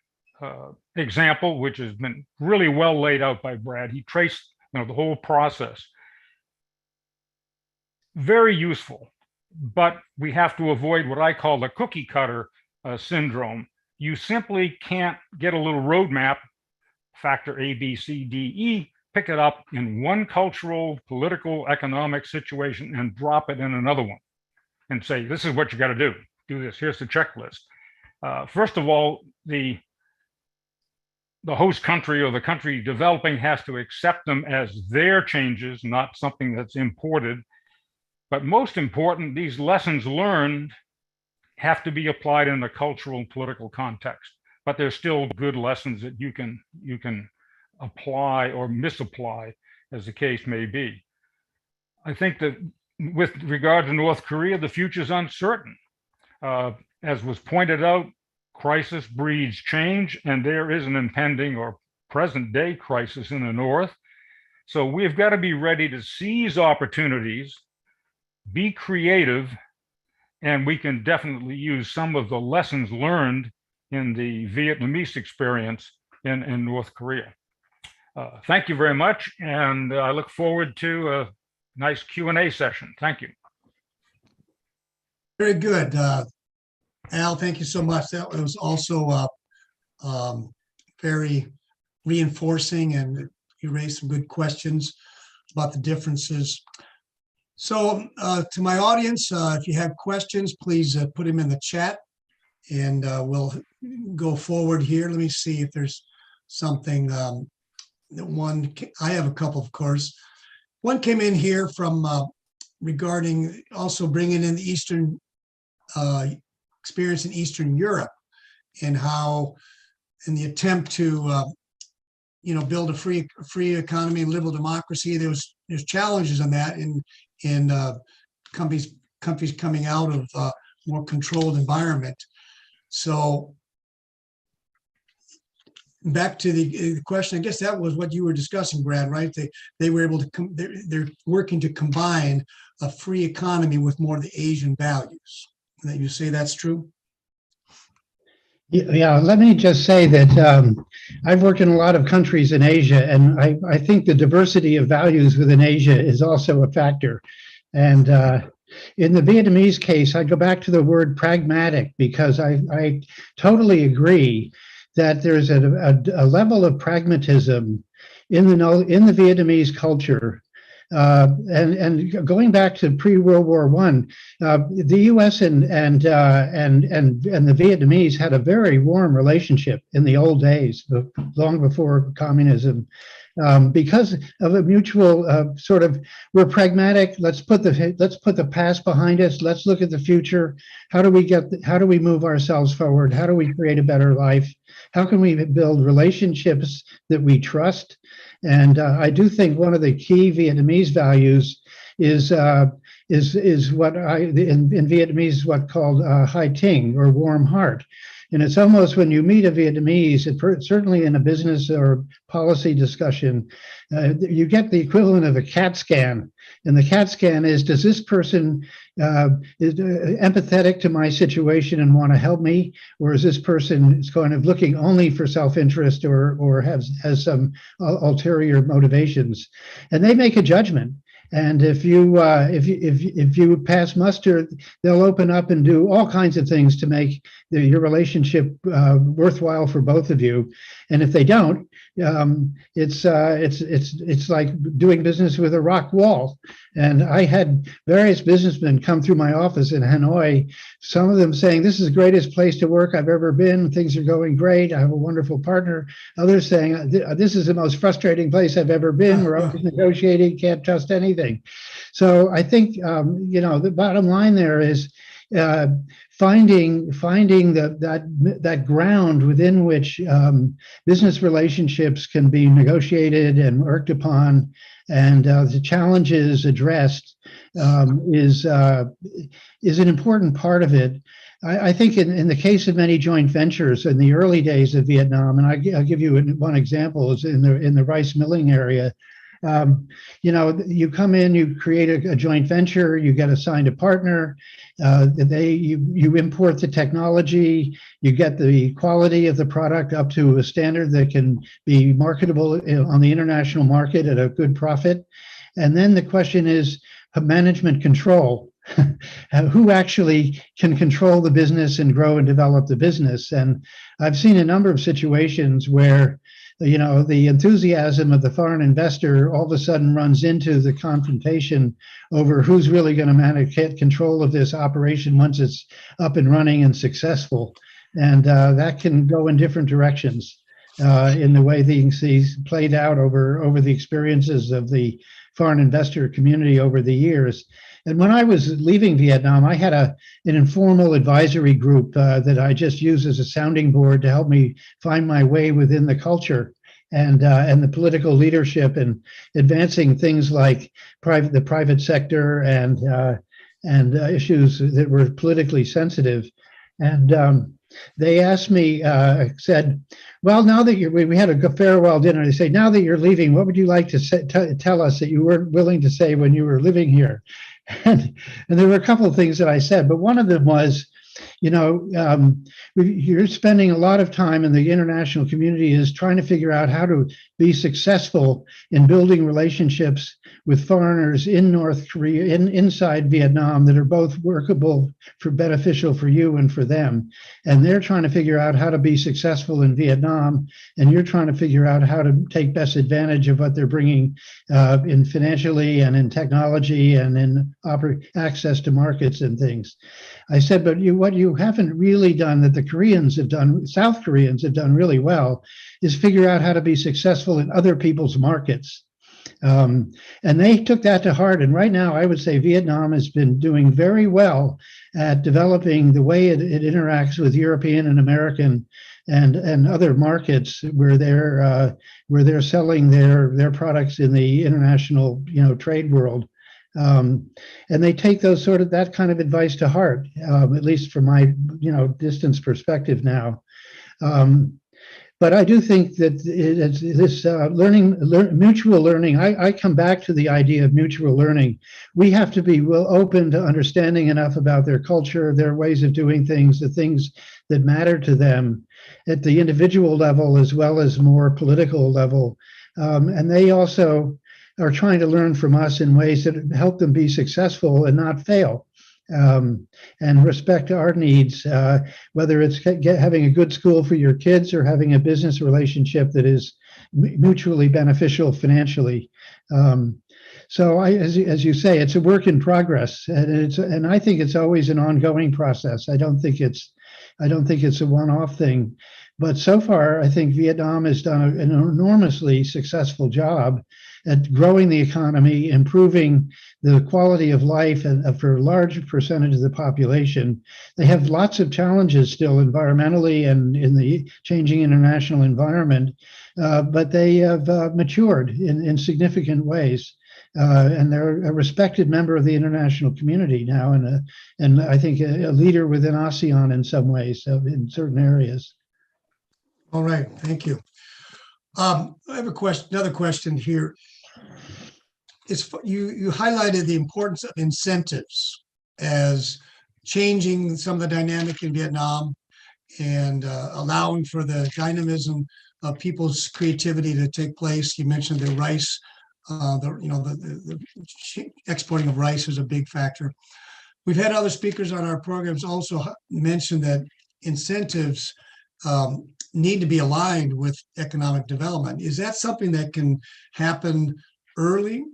example, which has been really well laid out by Brad, he traced the whole process. Very useful, but we have to avoid what I call the cookie cutter syndrome. You simply can't get a little roadmap, factor A, B, C, D, E, pick it up in one cultural, political, economic situation and drop it in another one and say, this is what you got to do. Do this. Here's the checklist. First of all, the host country or the country developing has to accept them as their changes, not something that's imported. But most important, these lessons learned have to be applied in a cultural and political context. But there's still good lessons that you can apply or misapply, as the case may be. I think that with regard to North Korea, the future is uncertain. As was pointed out, crisis breeds change, and there is an impending or present day crisis in the North. So we've got to be ready to seize opportunities, be creative, and we can definitely use some of the lessons learned in the Vietnamese experience in North Korea. Thank you very much, and I look forward to a nice Q&A session. Thank you. Very good. Al, thank you so much. That was also very reinforcing, and you raised some good questions about the differences. So to my audience, if you have questions, please put them in the chat, and we'll go forward here. Let me see if there's something. I have a couple, of course. One came in here from regarding also bringing in the Eastern experience in Eastern Europe, and how in the attempt to build a free economy and liberal democracy, there's challenges on that in countries coming out of more controlled environment. So back to the question, I guess that was what you were discussing, Brad, right? They were able to they're working to combine a free economy with more of the Asian values. That you say that's true? Yeah, let me just say that I've worked in a lot of countries in Asia, and I think the diversity of values within Asia is also a factor. And in the Vietnamese case, I go back to the word pragmatic, because I totally agree that there's a level of pragmatism in the Vietnamese culture And going back to pre-World War One, the U.S. and the Vietnamese had a very warm relationship in the old days, long before communism, because of a mutual sort of, we're pragmatic. Let's put the past behind us. Let's look at the future. How do we move ourselves forward? How do we create a better life? How can we build relationships that we trust? And I do think one of the key Vietnamese values is what in Vietnamese is what's called hai ting, or warm heart. And it's almost, when you meet a Vietnamese, certainly in a business or policy discussion, you get the equivalent of a CAT scan. And the CAT scan is, does this person is empathetic to my situation and want to help me? Or is this person kind of looking only for self-interest, or has some ulterior motivations? And they make a judgment. And if you pass muster, they'll open up and do all kinds of things to make your relationship worthwhile for both of you. And if they don't, it's like doing business with a rock wall. And I had various businessmen come through my office in Hanoi, some of them saying, this is the greatest place to work I've ever been. Things are going great. I have a wonderful partner. Others saying, this is the most frustrating place I've ever been. We're always negotiating, can't trust anything. So I think, the bottom line there is finding that ground within which business relationships can be negotiated and worked upon, and the challenges addressed is an important part of it. I think in the case of many joint ventures in the early days of Vietnam, and I'll give you one example, is in the rice milling area. You come in, you create a joint venture, you get assigned a partner, you import the technology, you get the quality of the product up to a standard that can be marketable on the international market at a good profit. And then the question is management control. Who actually can control the business and grow and develop the business? And I've seen a number of situations where the enthusiasm of the foreign investor all of a sudden runs into the confrontation over who's really going to manage control of this operation once it's up and running and successful. And that can go in different directions in the way things played out over the experiences of the foreign investor community over the years. And when I was leaving Vietnam, I had an informal advisory group that I just used as a sounding board to help me find my way within the culture and the political leadership, and advancing things like the private sector and issues that were politically sensitive. And they asked me, said, well, now that we had a farewell dinner, they say, now that you're leaving, what would you like to tell us that you weren't willing to say when you were living here? And there were a couple of things that I said, but one of them was, you're spending a lot of time in the international community is trying to figure out how to be successful in building relationships with foreigners in North Korea, inside Vietnam, that are both workable, beneficial for you and for them. And they're trying to figure out how to be successful in Vietnam, and you're trying to figure out how to take best advantage of what they're bringing in financially and in technology and in access to markets and things. I said, but what you haven't really done that the Koreans have done, South Koreans have done really well, is figure out how to be successful in other people's markets. And they took that to heart. And right now, I would say Vietnam has been doing very well at developing the way it interacts with European and American and other markets where they're selling their products in the international trade world. And they take that kind of advice to heart, at least from my distance perspective now. But I do think that this mutual learning, I come back to the idea of mutual learning. We have to be open to understanding enough about their culture, their ways of doing things, the things that matter to them at the individual level as well as more political level. And they also are trying to learn from us in ways that help them be successful and not fail. And respect our needs, whether it's having a good school for your kids or having a business relationship that is mutually beneficial financially. So as you say, it's a work in progress, and I think it's always an ongoing process. I don't think it's a one-off thing. But so far, I think Vietnam has done an enormously successful job at growing the economy, improving the quality of life for a large percentage of the population. They have lots of challenges still environmentally and in the changing international environment, but they have matured in significant ways. And they're a respected member of the international community now, and I think a leader within ASEAN in some ways, in certain areas. All right, thank you. I have another question here. You highlighted the importance of incentives as changing some of the dynamic in Vietnam and allowing for the dynamism of people's creativity to take place. You mentioned the rice, the exporting of rice is a big factor. We've had other speakers on our programs also mention that incentives need to be aligned with economic development. Is that something that can happen early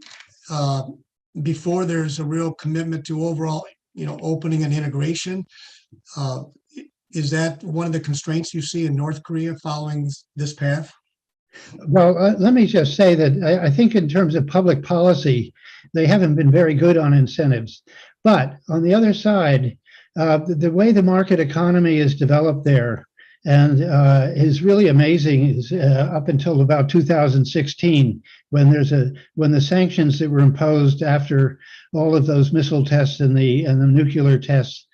before there's a real commitment to overall, opening and integration? Is that one of the constraints you see in North Korea following this path? Well, let me just say that I think in terms of public policy, they haven't been very good on incentives. But on the other side, the way the market economy is developed there and is really amazing is up until about 2016, when the sanctions that were imposed after all of those missile tests and the nuclear tests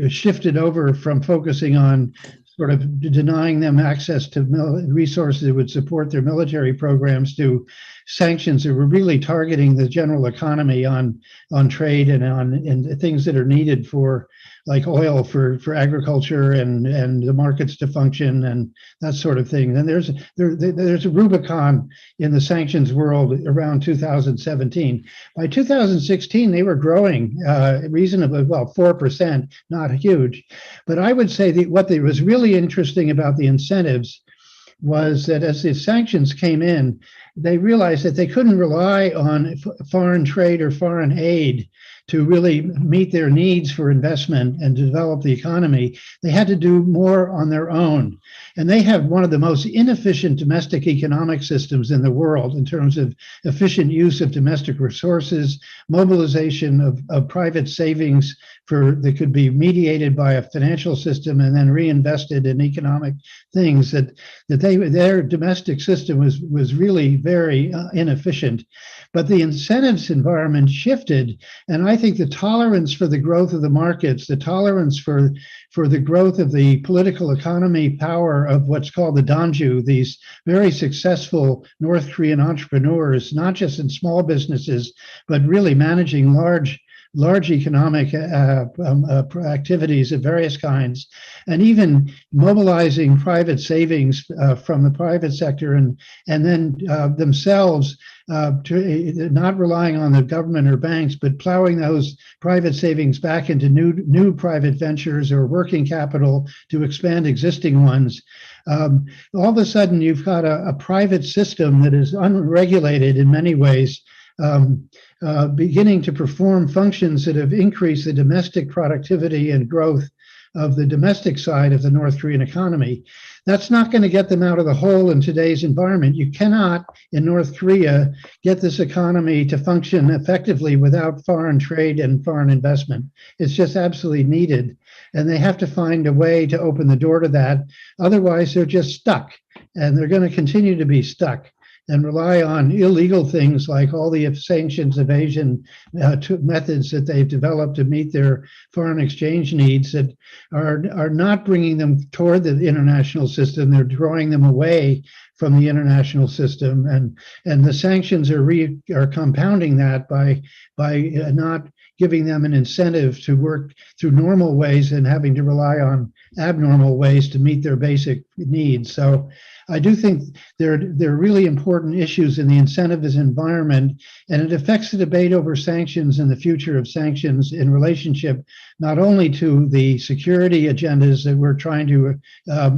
shifted over from focusing on sort of denying them access to resources that would support their military programs to sanctions that were really targeting the general economy on trade and on things that are needed for, like oil for agriculture and the markets to function and that sort of thing. And there's a Rubicon in the sanctions world around 2017. By 2016, they were growing reasonably well, 4%, not huge. But I would say that what was really interesting about the incentives was that as the sanctions came in, they realized that they couldn't rely on foreign trade or foreign aid to really meet their needs for investment and develop the economy. They had to do more on their own. And they have one of the most inefficient domestic economic systems in the world in terms of efficient use of domestic resources, mobilization of private savings that could be mediated by a financial system and then reinvested in economic things their domestic system was really very inefficient. But the incentives environment shifted, and I think the tolerance for the growth of the markets, the tolerance for the growth of the political economy power of what's called the Danju, these very successful North Korean entrepreneurs, not just in small businesses, but really managing large economic activities of various kinds, and even mobilizing private savings from the private sector and then themselves not relying on the government or banks, but plowing those private savings back into new private ventures or working capital to expand existing ones. All of a sudden, you've got a private system that is unregulated in many ways, beginning to perform functions that have increased the domestic productivity and growth of the domestic side of the North Korean economy. That's not going to get them out of the hole in today's environment. You cannot, in North Korea, get this economy to function effectively without foreign trade and foreign investment. It's just absolutely needed. And they have to find a way to open the door to that. Otherwise, they're just stuck. And they're going to continue to be stuck and rely on illegal things like all the sanctions evasion methods that they've developed to meet their foreign exchange needs that are not bringing them toward the international system. They're drawing them away from the international system, and the sanctions are compounding that by not giving them an incentive to work through normal ways and having to rely on abnormal ways to meet their basic needs. So I do think there are really important issues in the incentivist environment, and it affects the debate over sanctions and the future of sanctions in relationship not only to the security agendas that we're trying to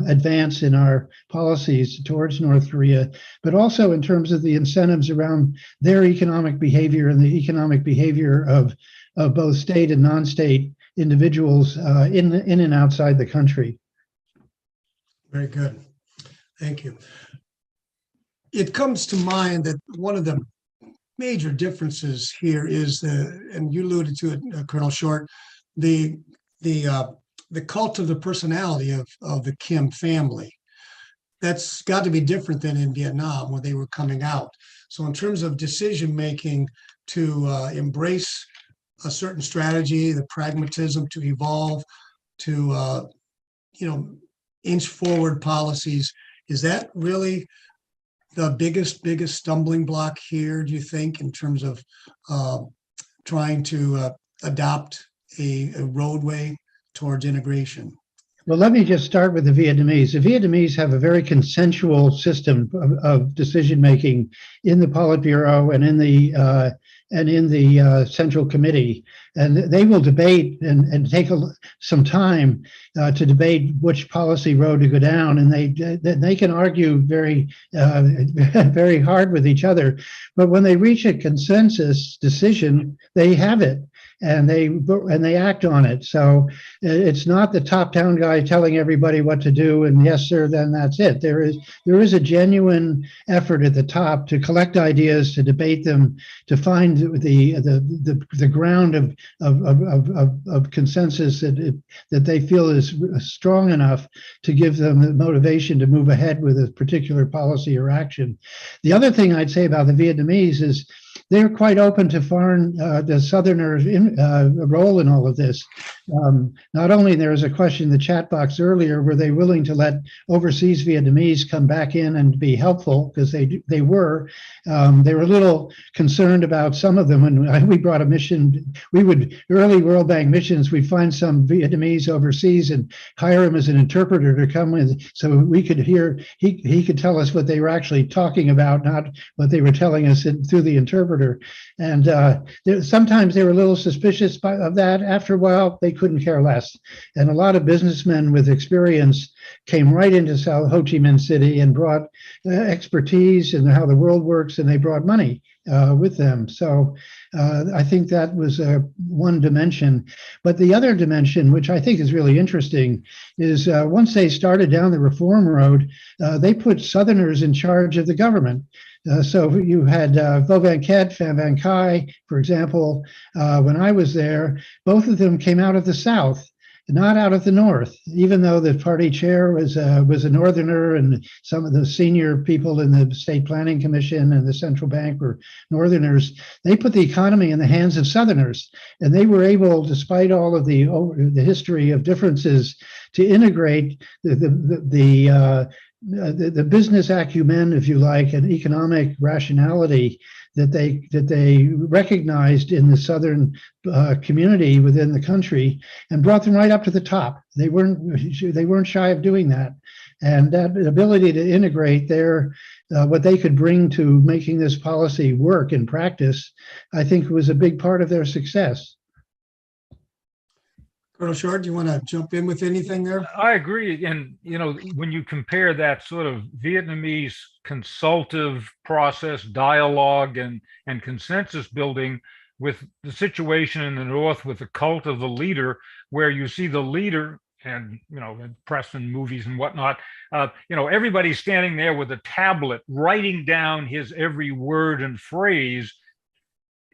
advance in our policies towards North Korea, but also in terms of the incentives around their economic behavior and the economic behavior of both state and non-state individuals in and outside the country. Very good. Thank you. It comes to mind that one of the major differences here is and you alluded to it, Colonel Short, the cult of the personality of the Kim family. That's got to be different than in Vietnam when they were coming out. So in terms of decision making to embrace a certain strategy, the pragmatism to evolve, to inch forward policies, is that really the biggest stumbling block here, do you think, in terms of trying to adopt a roadway towards integration? Well, let me just start with the Vietnamese. The Vietnamese have a very consensual system of decision making in the Politburo and in the Central Committee, and they will debate and take some time to debate which policy road to go down, and they can argue very very hard with each other, but when they reach a consensus decision, they have it. And they act on it. So it's not the top-down guy telling everybody what to do, and yes, sir, then that's it. There is a genuine effort at the top to collect ideas, to debate them, to find the ground of consensus that they feel is strong enough to give them the motivation to move ahead with a particular policy or action. The other thing I'd say about the Vietnamese is they're quite open to the Southerners' role in all of this. Not only, there was a question in the chat box earlier, were they willing to let overseas Vietnamese come back in and be helpful? Because they were. They were a little concerned about some of them. When we brought a mission, early World Bank missions, we'd find some Vietnamese overseas and hire him as an interpreter to come with, so we could hear, he could tell us what they were actually talking about, not what they were telling us through the interpreter. And sometimes they were a little suspicious of that. After a while, they couldn't care less. And a lot of businessmen with experience came right into Ho Chi Minh City and brought expertise in how the world works, and they brought money with them. So I think that was one dimension. But the other dimension, which I think is really interesting, is once they started down the reform road, they put Southerners in charge of the government. So you had Vo Van Ket, Pham Van Khai, for example, when I was there, both of them came out of the South, not out of the North, even though the party chair was a Northerner, and some of the senior people in the State Planning Commission and the Central Bank were Northerners. They put the economy in the hands of Southerners, and they were able, despite all of the history of differences, to integrate the business acumen, if you like, and economic rationality that they recognized in the Southern community within the country, and brought them right up to the top. They weren't shy of doing that, and that ability to integrate their what they could bring to making this policy work in practice, I think, was a big part of their success. Colonel Short, do you want to jump in with anything there? I agree. And, when you compare that sort of Vietnamese consultative process, dialogue, and consensus building with the situation in the North with the cult of the leader, where you see the leader and, in press and movies and whatnot, everybody's standing there with a tablet, writing down his every word and phrase.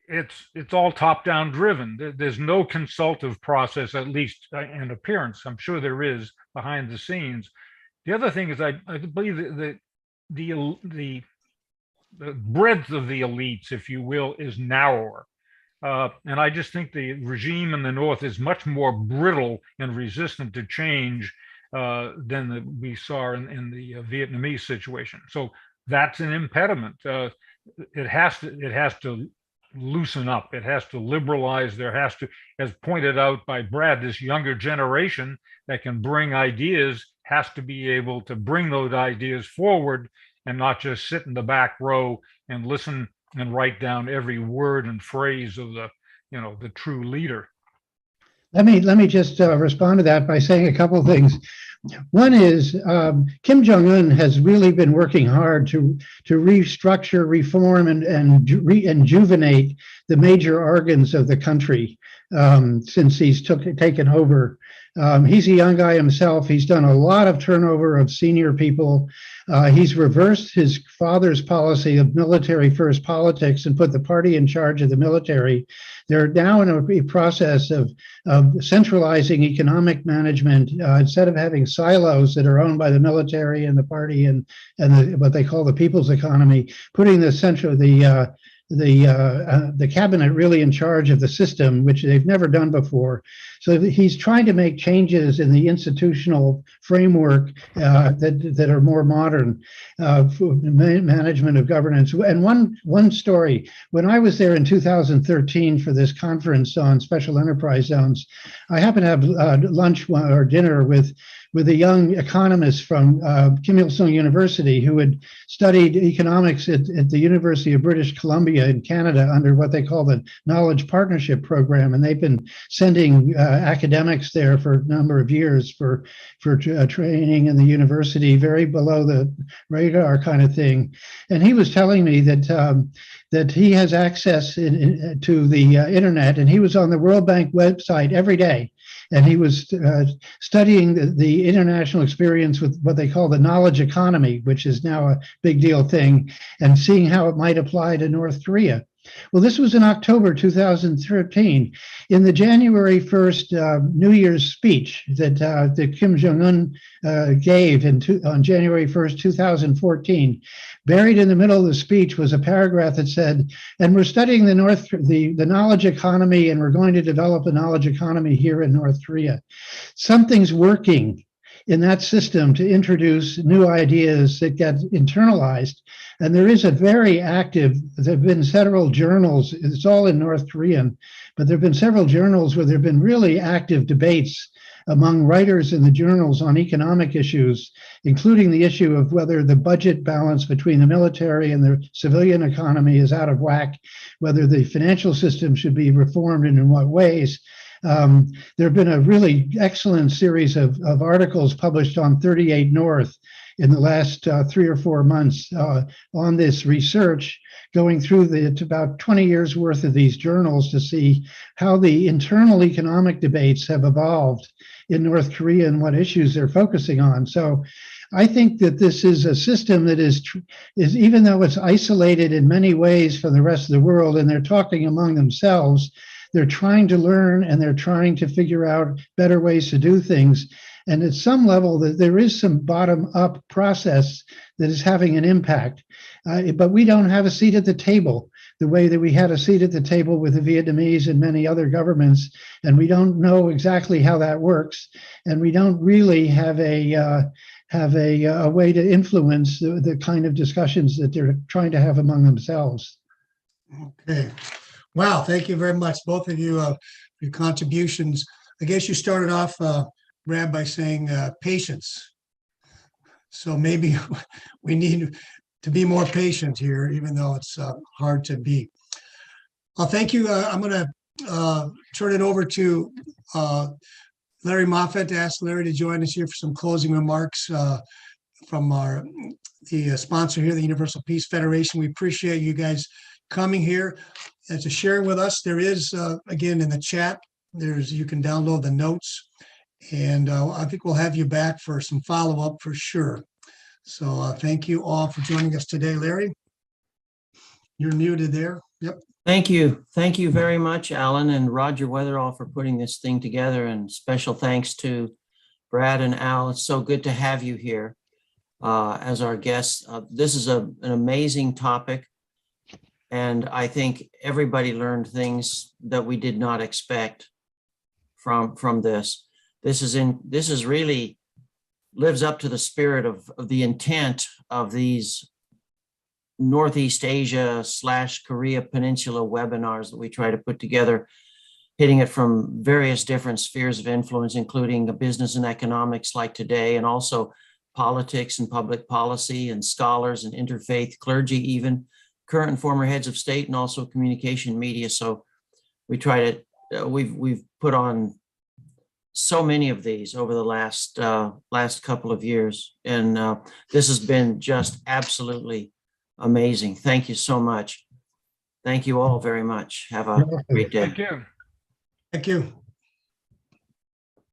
It's all top-down driven. There's no consultative process, at least in appearance. I'm sure there is behind the scenes. The other thing is, I believe that the breadth of the elites, if you will, is narrower. And I just think the regime in the North is much more brittle and resistant to change than we saw in the Vietnamese situation. So that's an impediment. It has to loosen up. It has to liberalize. There has to, as pointed out by Brad, this younger generation that can bring ideas has to be able to bring those ideas forward and not just sit in the back row and listen and write down every word and phrase of the true leader. Let me just respond to that by saying a couple of things. One is Kim Jong-un has really been working hard to restructure, reform, and rejuvenate the major organs of the country since he's taken over. He's a young guy himself. He's done a lot of turnover of senior people. He's reversed his father's policy of military first politics and put the party in charge of the military. They're now in a process of centralizing economic management instead of having silos that are owned by the military and the party and what they call the people's economy, putting the cabinet really in charge of the system, which they've never done before. So he's trying to make changes in the institutional framework that are more modern for management of governance. And one story, when I was there in 2013 for this conference on special enterprise zones, I happened to have lunch or dinner with a young economist from Kim Il-sung University who had studied economics at the University of British Columbia in Canada under what they call the Knowledge Partnership Program. And they've been sending academics there for a number of years for training in the university, very below the radar kind of thing. And he was telling me that he has access to the internet, and he was on the World Bank website every day. And he was studying the international experience with what they call the knowledge economy, which is now a big deal thing, and seeing how it might apply to North Korea. Well, this was in October 2013. In the January 1st New Year's speech that Kim Jong-un gave on January 1st, 2014, buried in the middle of the speech was a paragraph that said, and we're studying the knowledge economy, and we're going to develop a knowledge economy here in North Korea. Something's working in that system to introduce new ideas that get internalized. And there is a very active, there have been several journals, it's all in North Korean, but there have been several journals where there have been really active debates among writers in the journals on economic issues, including the issue of whether the budget balance between the military and the civilian economy is out of whack, whether the financial system should be reformed and in what ways. There have been a really excellent series of articles published on 38 North in the last 3 or 4 months on this research, going through about 20 years worth of these journals to see how the internal economic debates have evolved in North Korea and what issues they're focusing on. So I think that this is a system that is even though it's isolated in many ways from the rest of the world, and they're talking among themselves, they're trying to learn and they're trying to figure out better ways to do things. And at some level, there is some bottom-up process that is having an impact. But we don't have a seat at the table the way that we had a seat at the table with the Vietnamese and many other governments. And we don't know exactly how that works. And we don't really have a way to influence the kind of discussions that they're trying to have among themselves. Okay. Wow, thank you very much, both of you, for your contributions. I guess you started off, Brad, by saying patience. So maybe we need to be more patient here, even though it's hard to be. Thank you. I'm going to turn it over to Larry Moffett, to ask Larry to join us here for some closing remarks from the sponsor here, the Universal Peace Federation. We appreciate you guys coming here and to share with us. There is, again, in the chat, you can download the notes, and I think we'll have you back for some follow-up for sure. So thank you all for joining us today. Larry, you're muted there. Yep. Thank you. Thank you very much, Alan and Roger Weatherall, for putting this thing together, and special thanks to Brad and Al. It's so good to have you here as our guests. This is an amazing topic, and I think everybody learned things that we did not expect from this. This is really lives up to the spirit of the intent of these Northeast Asia / Korea Peninsula webinars that we try to put together. hitting it from various different spheres of influence, including business and economics like today, and also politics and public policy and scholars and interfaith clergy, even current and former heads of state, and also communication media. So we try to, we've put on so many of these over the last couple of years. And this has been just absolutely amazing. Thank you so much. Thank you all very much. Have a great day. Thank you. Thank you.